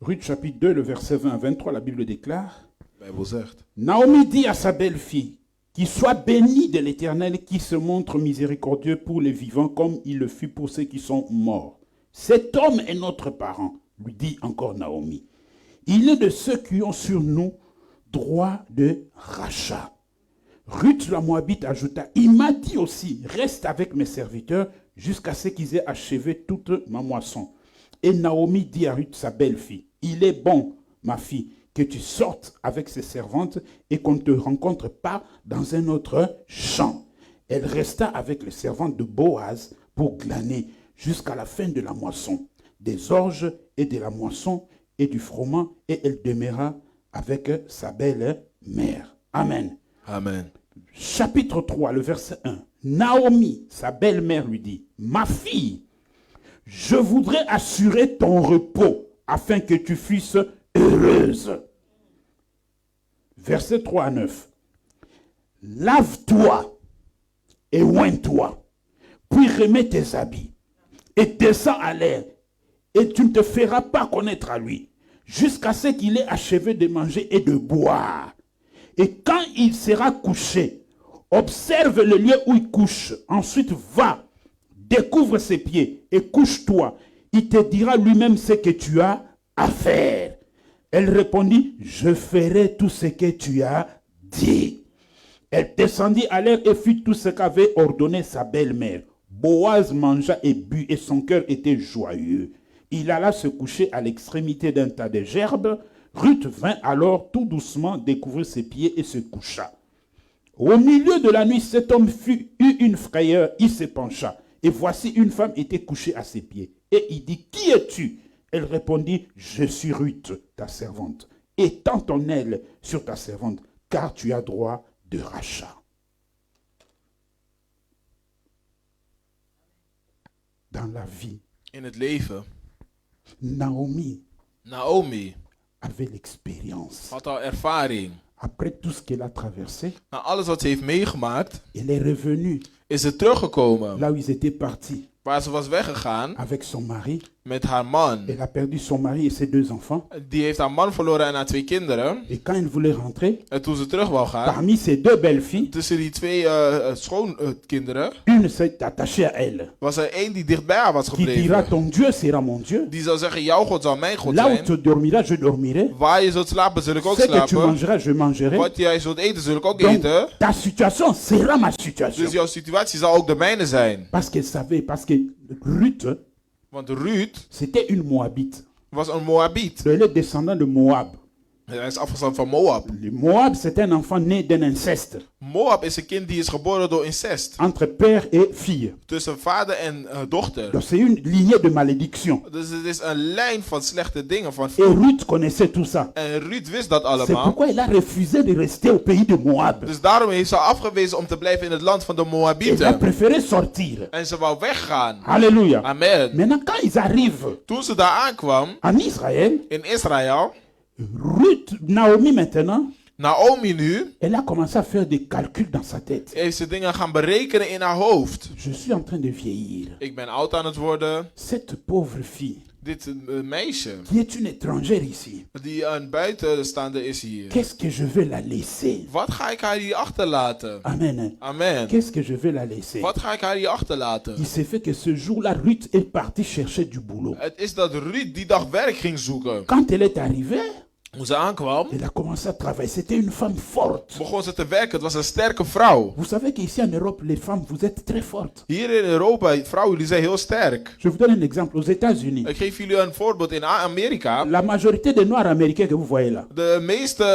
Ruth chapitre 2, le verset 20 à 23, la Bible déclare: De Bijbel zegt. Naomi dit à sa belle-fille: Qu'il soit béni de l'Éternel qui se montre miséricordieux pour les vivants comme il le fut pour ceux qui sont morts. Cet homme est notre parent, lui dit encore Naomi. Il est de ceux qui ont sur nous droit de rachat. Ruth la Moabite ajouta: Il m'a dit aussi, reste avec mes serviteurs jusqu'à ce qu'ils aient achevé toute ma moisson. Et Naomi dit à Ruth, sa belle-fille: Il est bon, ma fille, que tu sortes avec ses servantes et qu'on ne te rencontre pas dans un autre champ. Elle resta avec les servantes de Boaz pour glaner jusqu'à la fin de la moisson, des orges et de la moisson et du froment, et elle demeura avec sa belle-mère. Amen. Amen. Chapitre 3, le verset 1. Naomi, sa belle-mère, lui dit: Ma fille, je voudrais assurer ton repos afin que tu fusses heureuse. Verset 3 à 9. Lave-toi et oins-toi, puis remets tes habits et descends à l'air, et tu ne te feras pas connaître à lui, jusqu'à ce qu'il ait achevé de manger et de boire. Et quand il sera couché, observe le lieu où il couche. Ensuite, va, découvre ses pieds et couche-toi. Il te dira lui-même ce que tu as à faire. Elle répondit: Je ferai tout ce que tu as dit. Elle descendit à l'air et fit tout ce qu'avait ordonné sa belle-mère. Boaz mangea et but, et son cœur était joyeux. Il alla se coucher à l'extrémité d'un tas de gerbes. Ruth vint alors tout doucement découvrir ses pieds et se coucha. Au milieu de la nuit, cet homme eut une frayeur. Il se pencha, et voici une femme était couchée à ses pieds. Et il dit: Qui es-tu? Elle répondit: Je suis Ruth, ta servante. Étends ton aile sur ta servante, car tu as droit de rachat. Dans la vie, In het leven. Naomi Naomi avait l'expérience. had al ervaring. Après tout ce qu'elle a traversé, Na alles wat ze heeft meegemaakt, elle est revenue is ze teruggekomen. là où ils étaient partis Waar ze was weggegaan avec son mari. met haar man. Elle a perdu son mari et ses 2 enfants. Die heeft haar man verloren en haar 2 kinderen. Et quand elle voulait rentrer, En toen ze terug wou gaan, parmi ses 2 belles-filles, tussen die 2 schoonkinderen, une s'est attachée à elle, was er één die dicht bij haar was qui dira: gebleven. Ton Dieu sera mon Dieu. Die zou zeggen, jouw God zal mijn God Là où zijn. tu dormiras, je dormirai. Waar je zult slapen, zul ik ook Ce que tu slapen. mangeras, je mangerai. Wat jij zult eten, zul ik ook Donc, eten. ta situation sera ma situation. Dus jouw situatie zal ook de mijne zijn. Parce qu'elle savait, parce que Ruth, Want Ruth c'était une Moabite. was een Moabiet. Elle est descendant de Moab. Hij is afgestamd van Moab. Le Moab, c'est un enfant né d'un inceste Moab is een kind die is geboren door incest. entre père et fille. Tussen vader en dochter. Donc c'est une lignée de malédiction. Dus het is een lijn van slechte dingen. Van... Et Ruth connaissait tout ça. En Ruth wist dat C'est allemaal. pourquoi elle a refusé de rester au pays de Moab. Dus daarom heeft ze afgewezen om te blijven in het land van de Elle a Moabieten. préféré sortir. En ze wou weggaan. Alléluia. Amen. Maintenant, quand ils arrivent Toen ze daar aankwam, en Israël, in Israël, Ruth, Naomi maintenant, Naomi nu, elle a commencé à faire des calculs dans sa tête. heeft ze dingen gaan berekenen in haar hoofd. Je suis en train de vieillir. Ik ben oud aan het worden. Cette pauvre fille, dit meisje, qui est une étrangère ici, die een buitenstaander is hier. qu'est-ce que je vais la laisser? Wat ga ik haar hier achterlaten? Amen. Amen. Qu'est-ce que je vais la laisser? Wat ga ik haar hier achterlaten? Il s'est fait que ce jour-là, Ruth est partie chercher du boulot. Het is dat Ruth die dag werk ging zoeken. Quand elle est arrivée, Toen ze aankwam, elle a commencé à travailler. C'était une femme forte. begon ze te werken. Het was een sterke vrouw. Vous savez qu'ici en Europe, les femmes, vous êtes très fortes. Hier in Europa, vrouwen die zijn heel sterk. Je vous donne un exemple. Aux États-Unis, Ik geef jullie een voorbeeld. In Amerika, la majorité des Noirs américains que vous voyez là, de meeste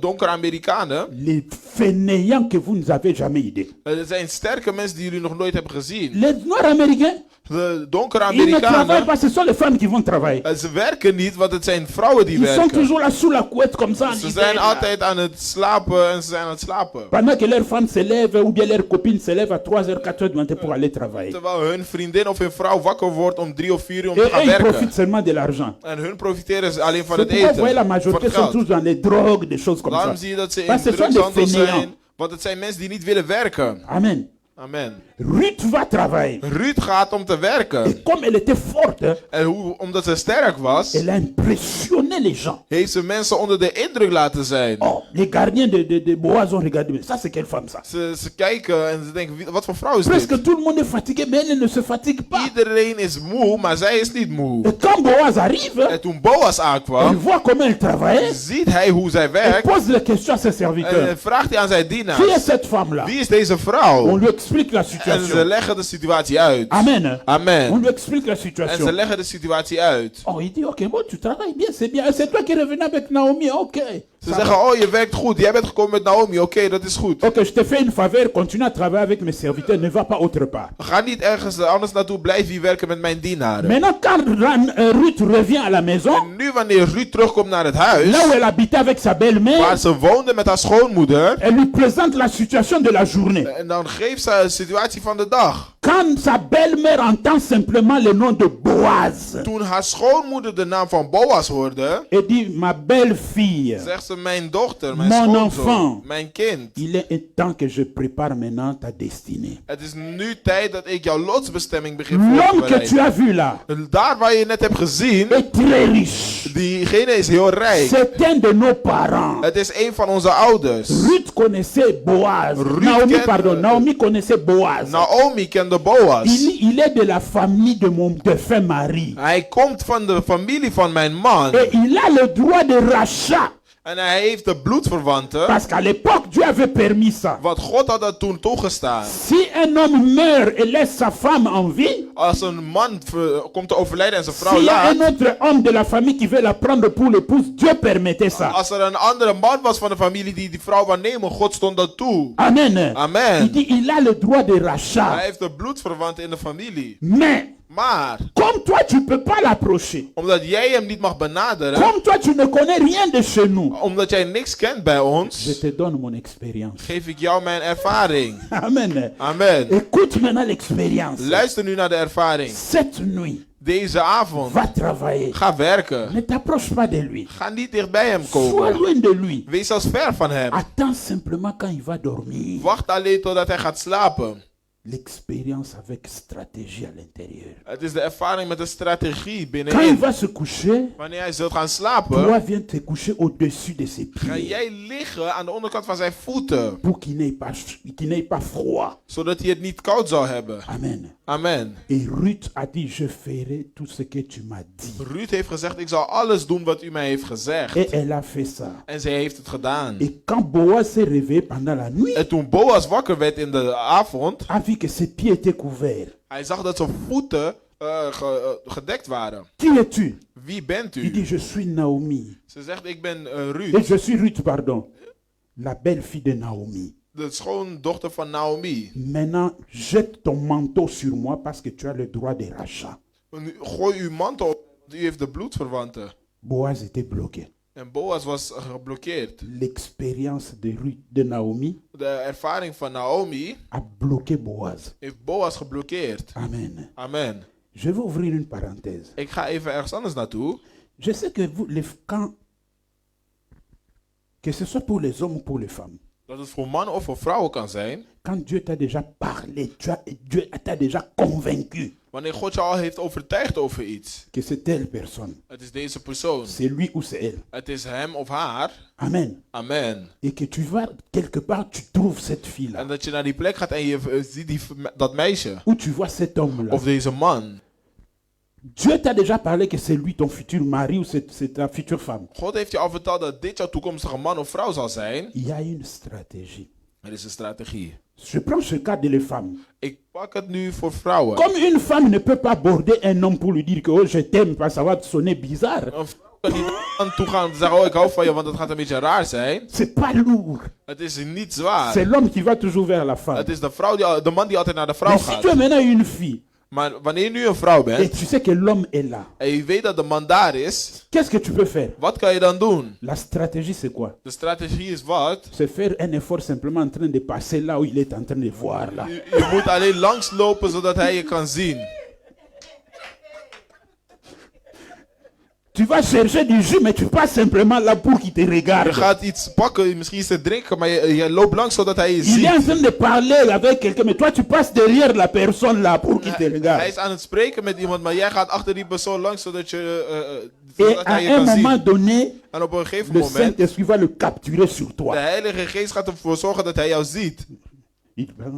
donkere Amerikanen, les fainéants que vous n'avez jamais idée. er zijn sterke mensen die jullie nog nooit hebben gezien. Les Noirs américains, De donkere ils ne travaillent Amerikanen, pas. Ce sont les femmes qui vont travailler. ze werken niet, want het zijn vrouwen die Ils sont werken. toujours là sous la couette comme ça. en Ze hiver, zijn là. altijd aan het slapen en ze zijn aan het slapen. Pendant que leurs femmes se lèvent ou bien leurs copines se lèvent à 3h, 4h du matin pour aller travailler. Terwijl hun vriendin of hun vrouw wakker wordt om 3 of 4 uur om te Et gaan ils profitent werken. seulement de l'argent. En hun profiteren alleen van C'est het pourquoi vous voyez la eten. Voor majorité het sont geld. tous dans les drogues, des choses comme Daarom ça. zie je dat ze in Maar ce sont des drugshandel fainéants. zijn. Want het zijn mensen die niet willen werken. Amen. Amen. Ruth va travailler. Ruth gaat om te werken. Et comme elle était forte, En omdat ze sterk was, elle a impressionné les gens. heeft ze mensen onder de indruk laten zijn. Oh, les gardiens de Boaz ont regardé. Mais ça, c'est quelle femme ça? Ze kijken en ze denken, wat voor vrouw is Presque dit? tout le monde est fatigué, mais elle ne se fatigue pas. Iedereen is moe, maar zij is niet moe. Et quand Boaz arrive, En toen Boas elle aankwam, voit comment elle travaille. ziet hij hoe zij Elle werkt. pose les questions à ses En serviteurs. vraagt hij aan zijn Qui est dienaars, cette femme-là? wie is deze On vrouw? lui explique la En ze situation. leggen de situatie uit. Amen. On Amen. lui explique la En ze situation. leggen de situatie uit. Oh, il dit, ok, bon, tu travailles bien, c'est bien. C'est toi qui es revenu avec Naomi, ok. Ze zeggen, oh je werkt goed, jij bent gekomen met Naomi, oké, dat is goed. Ok, je te fais une faveur, continue à travailler avec mes serviteurs, ne va pas autre part. Ga niet ergens anders naartoe, blijf hier werken met mijn dienaren. Maintenant, quand Ruth revient à la maison, En nu wanneer Ruth terugkomt naar het huis, là où elle habitait avec sa belle-mère, waar ze woonde met haar schoonmoeder, elle lui présente la situation de la journée. en dan geeft ze de situatie van de dag. Quand sa belle-mère entend simplement le nom de Boaz, Toen haar schoonmoeder de naam van Boas hoorde, elle dit, ma belle-fille, zegt ze, mijn dochter, mijn Mon schoonzoon, enfant. mijn kind. il est temps que je prépare maintenant ta destinée. Het is nu tijd dat ik jouw lotsbestemming begin L'homme voor te que tu bereiden. as vu là Daar waar je net hebt gezien, est très riche. diegene is heel rijk. C'est un de nos parents. Het is een van onze ouders. Ruth connaissait Boaz. Naomi connaissait Boaz. Naomi kende Boas. Il est de la famille de mon défunt mari. Hij komt van de familie van mijn man. Et il a le droit de rachat. En hij heeft de bloedverwanten. Parce qu'à l'époque, Dieu avait permis ça. Want God had dat toen toegestaan. Si un homme meurt et laisse sa femme en vie, Als een man komt te overlijden en zijn vrouw s'il y a un laat. autre homme de la famille qui veut la prendre pour l'épouse, Dieu permettait ça. Als er een andere man was van de familie die die vrouw wou nemen, God stond dat toe. Amen. Amen. Il dit, il a le droit de Hij rachat. heeft de bloedverwanten in de familie. Mais, Maar, comme toi, tu ne peux pas l'approcher. omdat jij hem niet mag benaderen, Comme toi, tu ne connais rien de chez nous. omdat jij niks kent bij Je ons, te donne mon expérience. geef ik jou mijn ervaring. Amen. Amen. Écoute maintenant l'expérience. Luister nu naar de ervaring. Cette nuit, Deze avond, va travailler. ga werken. Ne t'approche pas de lui. Ga niet dicht bij hem Sois komen. loin de lui. Wees zelfs ver van hem. Attends simplement quand il va dormir. Wacht alleen totdat hij gaat slapen. L'expérience avec stratégie à l'intérieur. Het is de ervaring met de strategie Quand il binnenin. va se coucher, Wanneer hij zult gaan slapen, toi viens te coucher au-dessus de ses ga pieds. jij liggen aan de onderkant van zijn voeten. Pour qu'il n'ait pas froid. Zodat hij het niet koud zou hebben. Amen. Amen. Et Ruth a dit, je ferai tout ce que tu m'as dit. Ruth heeft gezegd, ik zal alles doen wat u mij heeft gezegd. Et elle a fait ça. En zij heeft het gedaan. Et quand Boaz s'est réveillé pendant la nuit, En toen Boas wakker werd in de avond, a vu que ses pieds étaient couverts. hij zag dat zijn voeten gedekt waren. Qui es-tu? Wie bent Il u? dit, je suis Naomi. Ze zegt, ik ben Et Ruth, je suis Ruth, pardon. La belle-fille de Naomi. de schoondochter van Naomi. Maintenant, jette ton manteau sur moi parce que tu as le droit de rachat. Nu, gooi uw mantel op, want u heeft de bloedverwanten. Boaz était bloqué. En Boas was geblokkeerd. L'expérience de Ruth, de Naomi, De ervaring van Naomi a bloqué Boaz. heeft Boas geblokkeerd. Amen. Amen. Je vais ouvrir une parenthèse. Ik ga even ergens anders naartoe. Je sais que vous, que ce soit pour les hommes ou pour les femmes, Dat het voor mannen of voor vrouwen kan zijn. quand Dieu t'a déjà parlé, Dieu t'a déjà convaincu. Wanneer God jou al heeft overtuigd over iets. que c'est telle personne, Het is deze persoon. c'est lui ou c'est elle. Het is hem of haar. Amen. Amen. Et que tu vas quelque part, tu trouves cette En fille-là. dat je naar die plek gaat en je ziet dat meisje. Ou tu vois cet homme-là. Of deze man. Dieu t'a déjà parlé que c'est lui ton futur mari ou c'est ta future femme. God heeft je al verteld dat dit jouw toekomstige man of vrouw zal zijn. Il y a une stratégie. Er is een strategie. Je prends ce cas de les femmes. Ik pak het nu voor vrouwen. Comme une femme ne peut pas border un homme pour lui dire que oh, je t'aime, parce que ça va sonner bizarre. Een vrouw kan niet aan toe gaan en zeggen, oh ik hou van je, want dat gaat een beetje raar zijn. C'est pas lourd. Het is niet zwaar. C'est l'homme qui va toujours vers la femme. Het is de man die altijd naar de vrouw Mais si tu as gaat. maintenant une fille Maar wanneer je nu een vrouw et bent tu sais que l'homme est là, en je weet dat de man daar is, qu'est-ce que tu peux faire? wat kan je dan doen? La stratégie, c'est quoi? De strategie is wat? C'est faire un effort simplement en train de passer là où il est en train de voir là. Je moet alleen langslopen zodat hij je kan zien. Tu vas chercher du jus, mais tu passes simplement là pour qu'il te Je regarde. gaat iets pakken, misschien iets te drinken, maar je loopt langs zodat hij je Il est en ziet. train de parler avec quelqu'un, mais toi tu passes derrière la personne là pour qu'il te Hij regarde. is aan het spreken met iemand, maar jij gaat achter die persoon langs zodat Et zodat à hij je un kan moment zien. donné, En op een gegeven le moment, Saint-Esprit va le capturer sur de toi. Heilige Geest gaat ervoor zorgen dat hij jou ziet. Il va-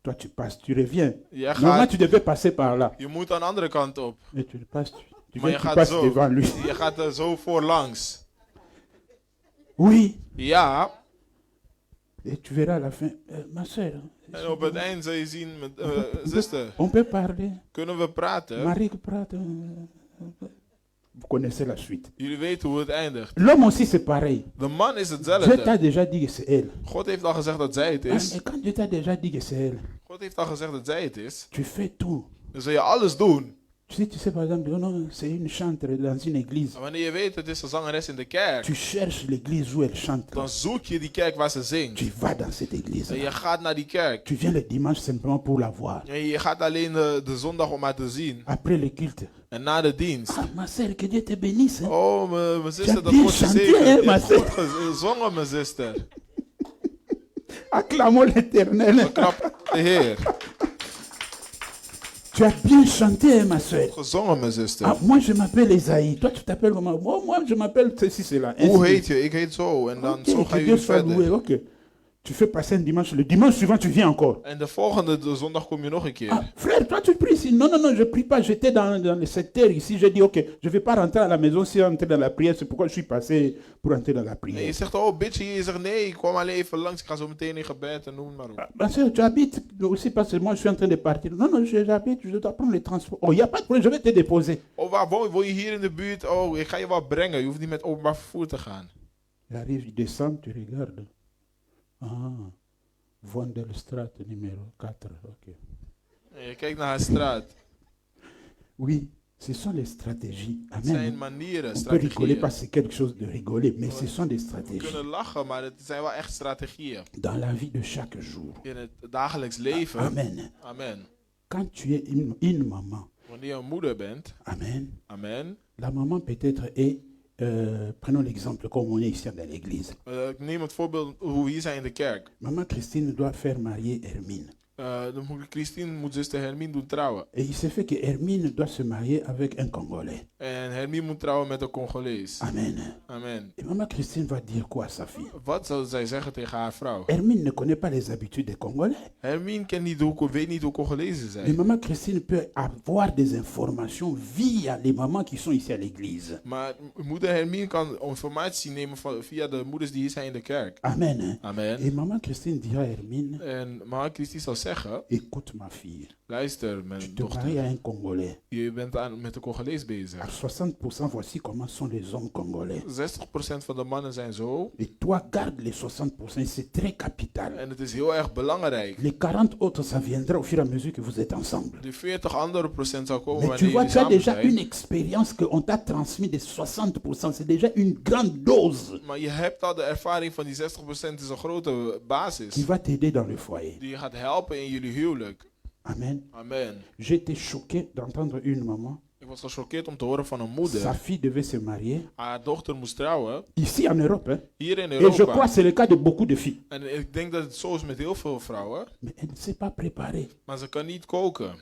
Toi tu passes, tu reviens. Jij Normalement gaat, tu devais passer par là. je moet aan de andere kant op. Mais tu passes, tu Maar viens, je tu gaat passes zo. devant lui. Je gaat er zo voorlangs. Oui. Ja, Et tu verras à la fin, ma soeur, en op het eind zul je zien met zuster, on peut parler. kunnen we praten? Marie praat. Vous connaissez la suite. Jullie weten hoe het eindigt. L'homme aussi c'est pareil. De man is Dieu hetzelfde. t'a déjà dit que c'est elle. God heeft al gezegd dat zij het Ah, is. mais quand Dieu t'a déjà dit que c'est elle, God heeft al gezegd dat zij het is. tu fais tout. Dan zul je alles doen. Tu sais par exemple, oh non, c'est une chantre dans une église. En wanneer je weet het is een zangeres in de kerk, Tu cherches l'église où elle chante. dan zoek je die kerk waar ze zingt. Tu vas dans cette église. En je gaat naar die kerk. Tu viens le dimanche simplement pour la voir. En je gaat alleen de zondag om haar te zien. Après le culte. En na de dienst. Ah, ma soeur, que Dieu te bénisse. Hein? Oh, mijn zuster, dat bien God je chanté, zegent. hè, Je maar hebt goed gezongen, mijn zuster. Acclamons l'éternel. Knap de Heer. Tu as bien chanté, hein, ma soeur. Gezongen, mijn zuster. Ah, moi je m'appelle Esaïe. Toi tu t'appelles comment? Moi je m'appelle ceci, cela. Ainsi Hoe de heet suite. je? Ik heet zo. En dan Ok, zo que gaan Dieu jullie soit loué. verder. Ok. Tu fais passer un dimanche. Le dimanche suivant, tu viens encore. En de volgende zondag kom je nog een Ah, keer. frère, toi tu pries ici. Non, non, non, je prie pas. J'étais dans le secteur ici. J'ai dit, ok, je vais pas rentrer à la maison si entrer dans la prière. C'est pourquoi je suis passé pour entrer dans la En je prière. zegt, oh bitch, je zegt nee, ik kwam alleen even langs. Ik ga zo meteen in gebed en noem maar op. Ah, ma soeur, tu habites aussi parce que moi je suis en train de partir. Non, non, j'habite, je dois prendre les transports. Oh, il n'y a pas de problème, je vais te déposer. Oh, waar woon je? Woon je hier in de buurt? Oh, ik ga je wat brengen. Je hoeft niet met openbaar vervoer te gaan. Il arrive, il descend, tu regardes. Ah, Vondelstraat numéro 4. Ok. En je kijkt naar haar straat. Oui, ce sont les stratégies. Het zijn Amen. manieren, On peut rigoler strategieën. parce que c'est quelque chose de rigoler, mais ce sont des We stratégies. kunnen lachen, maar het zijn wel echt strategieën. Dans la vie de chaque jour. In het dagelijks leven. Amen. Amen. Quand tu es une maman, Wanneer je een moeder bent. amen. Amen. La maman peut-être est, prenons l'exemple comme on est ici dans l'église. Ik neem het voorbeeld hoe we hier zijn in de kerk. Maman Christine doit faire marier Hermine. De moeder Christine moet zuster Hermine doen trouwen. Et il se fait que Hermine doit se marier avec un Congolais. En Hermine moet trouwen met een Congolees. Amen. Amen. Et maman Christine va dire quoi à sa fille? Wat zou zij zeggen tegen haar vrouw? Hermine ne connaît pas les habitudes des Congolais. Hermine weet niet hoe Congolezen Mais zijn. maman Christine peut avoir des informations via les mamans qui sont ici à l'église. Maar moeder Hermine kan informatie nemen via de moeders die hier zijn in de kerk. Amen. Hein? Amen. Et maman Christine dira à Hermine, En mama Christine zal zeggen, écoute ma fille, luister tu mijn te maries dochter, à un Congolais. je bent met de Congolees À bezig. 60%, voici comment sont les hommes congolais. 60% van de mannen zijn zo. Et toi, garde les 60%, c'est très capital. En het is heel erg belangrijk. Les 40 autres, ça viendra au fur et à mesure que vous êtes ensemble. De 40 andere procent zal komen Mais tu wanneer vois, jullie tu as samen déjà une zijn. expérience qu'on t'a transmise de 60%. C'est déjà une grande dose Maar je hebt al de ervaring van die 60% is een grote basis. qui va t'aider dans le foyer. Die je gaat helpen in jullie huwelijk. Amen. Amen. J'étais choqué d'entendre une maman. Ik Ik was gechoqueerd om te horen van een Sa moeder. fille devait se marier Haar dochter moest trouwen. ici en Europe. Hein. Hier in Et je crois Europa. que c'est le cas de beaucoup de filles. En ik denk dat het zo is met heel veel vrouwen. Mais elle ne sait pas préparer. Maar ze kan niet koken.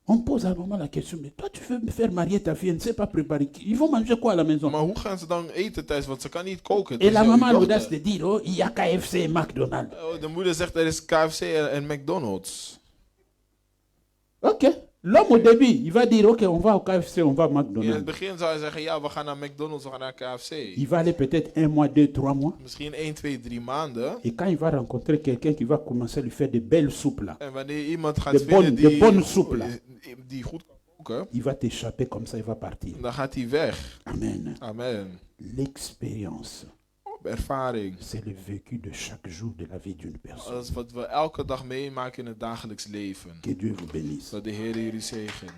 On pose à un moment la question, mais toi tu veux me faire marier ta fille, elle ne sait pas préparer. Ils vont manger quoi à la maison? Maar hoe gaan ze dan eten thuis? Want ze kan niet koken. Het Et is la jouw maman a dochter. l'audace de dire, oh, il y a KFC et McDonald's. Oh, de moeder zegt er is KFC en McDonald's. Ok. L'homme au début, il va dire, ok, on va au KFC, on va au In het McDonald's. begin zou hij zeggen, ja, we gaan naar McDonald's, we gaan naar KFC. Il va aller peut-être 1 mois, 2, 3 mois. Misschien 1, 2, 3 maanden. Et quand il va rencontrer quelqu'un qui va commencer à lui faire de belles soupes là, En wanneer iemand gaat De vinden bonne- de bonne soep, là. die goed kan koken, il va t'échapper comme ça, il va partir. dan gaat hij weg. Amen. Amen. L'expérience, Ervaring. c'est le vécu de chaque jour de la vie d'une personne. Dat is wat we elke dag meemaken in het dagelijks leven. Que Dieu vous bénisse. Dat de Heer jullie zegent.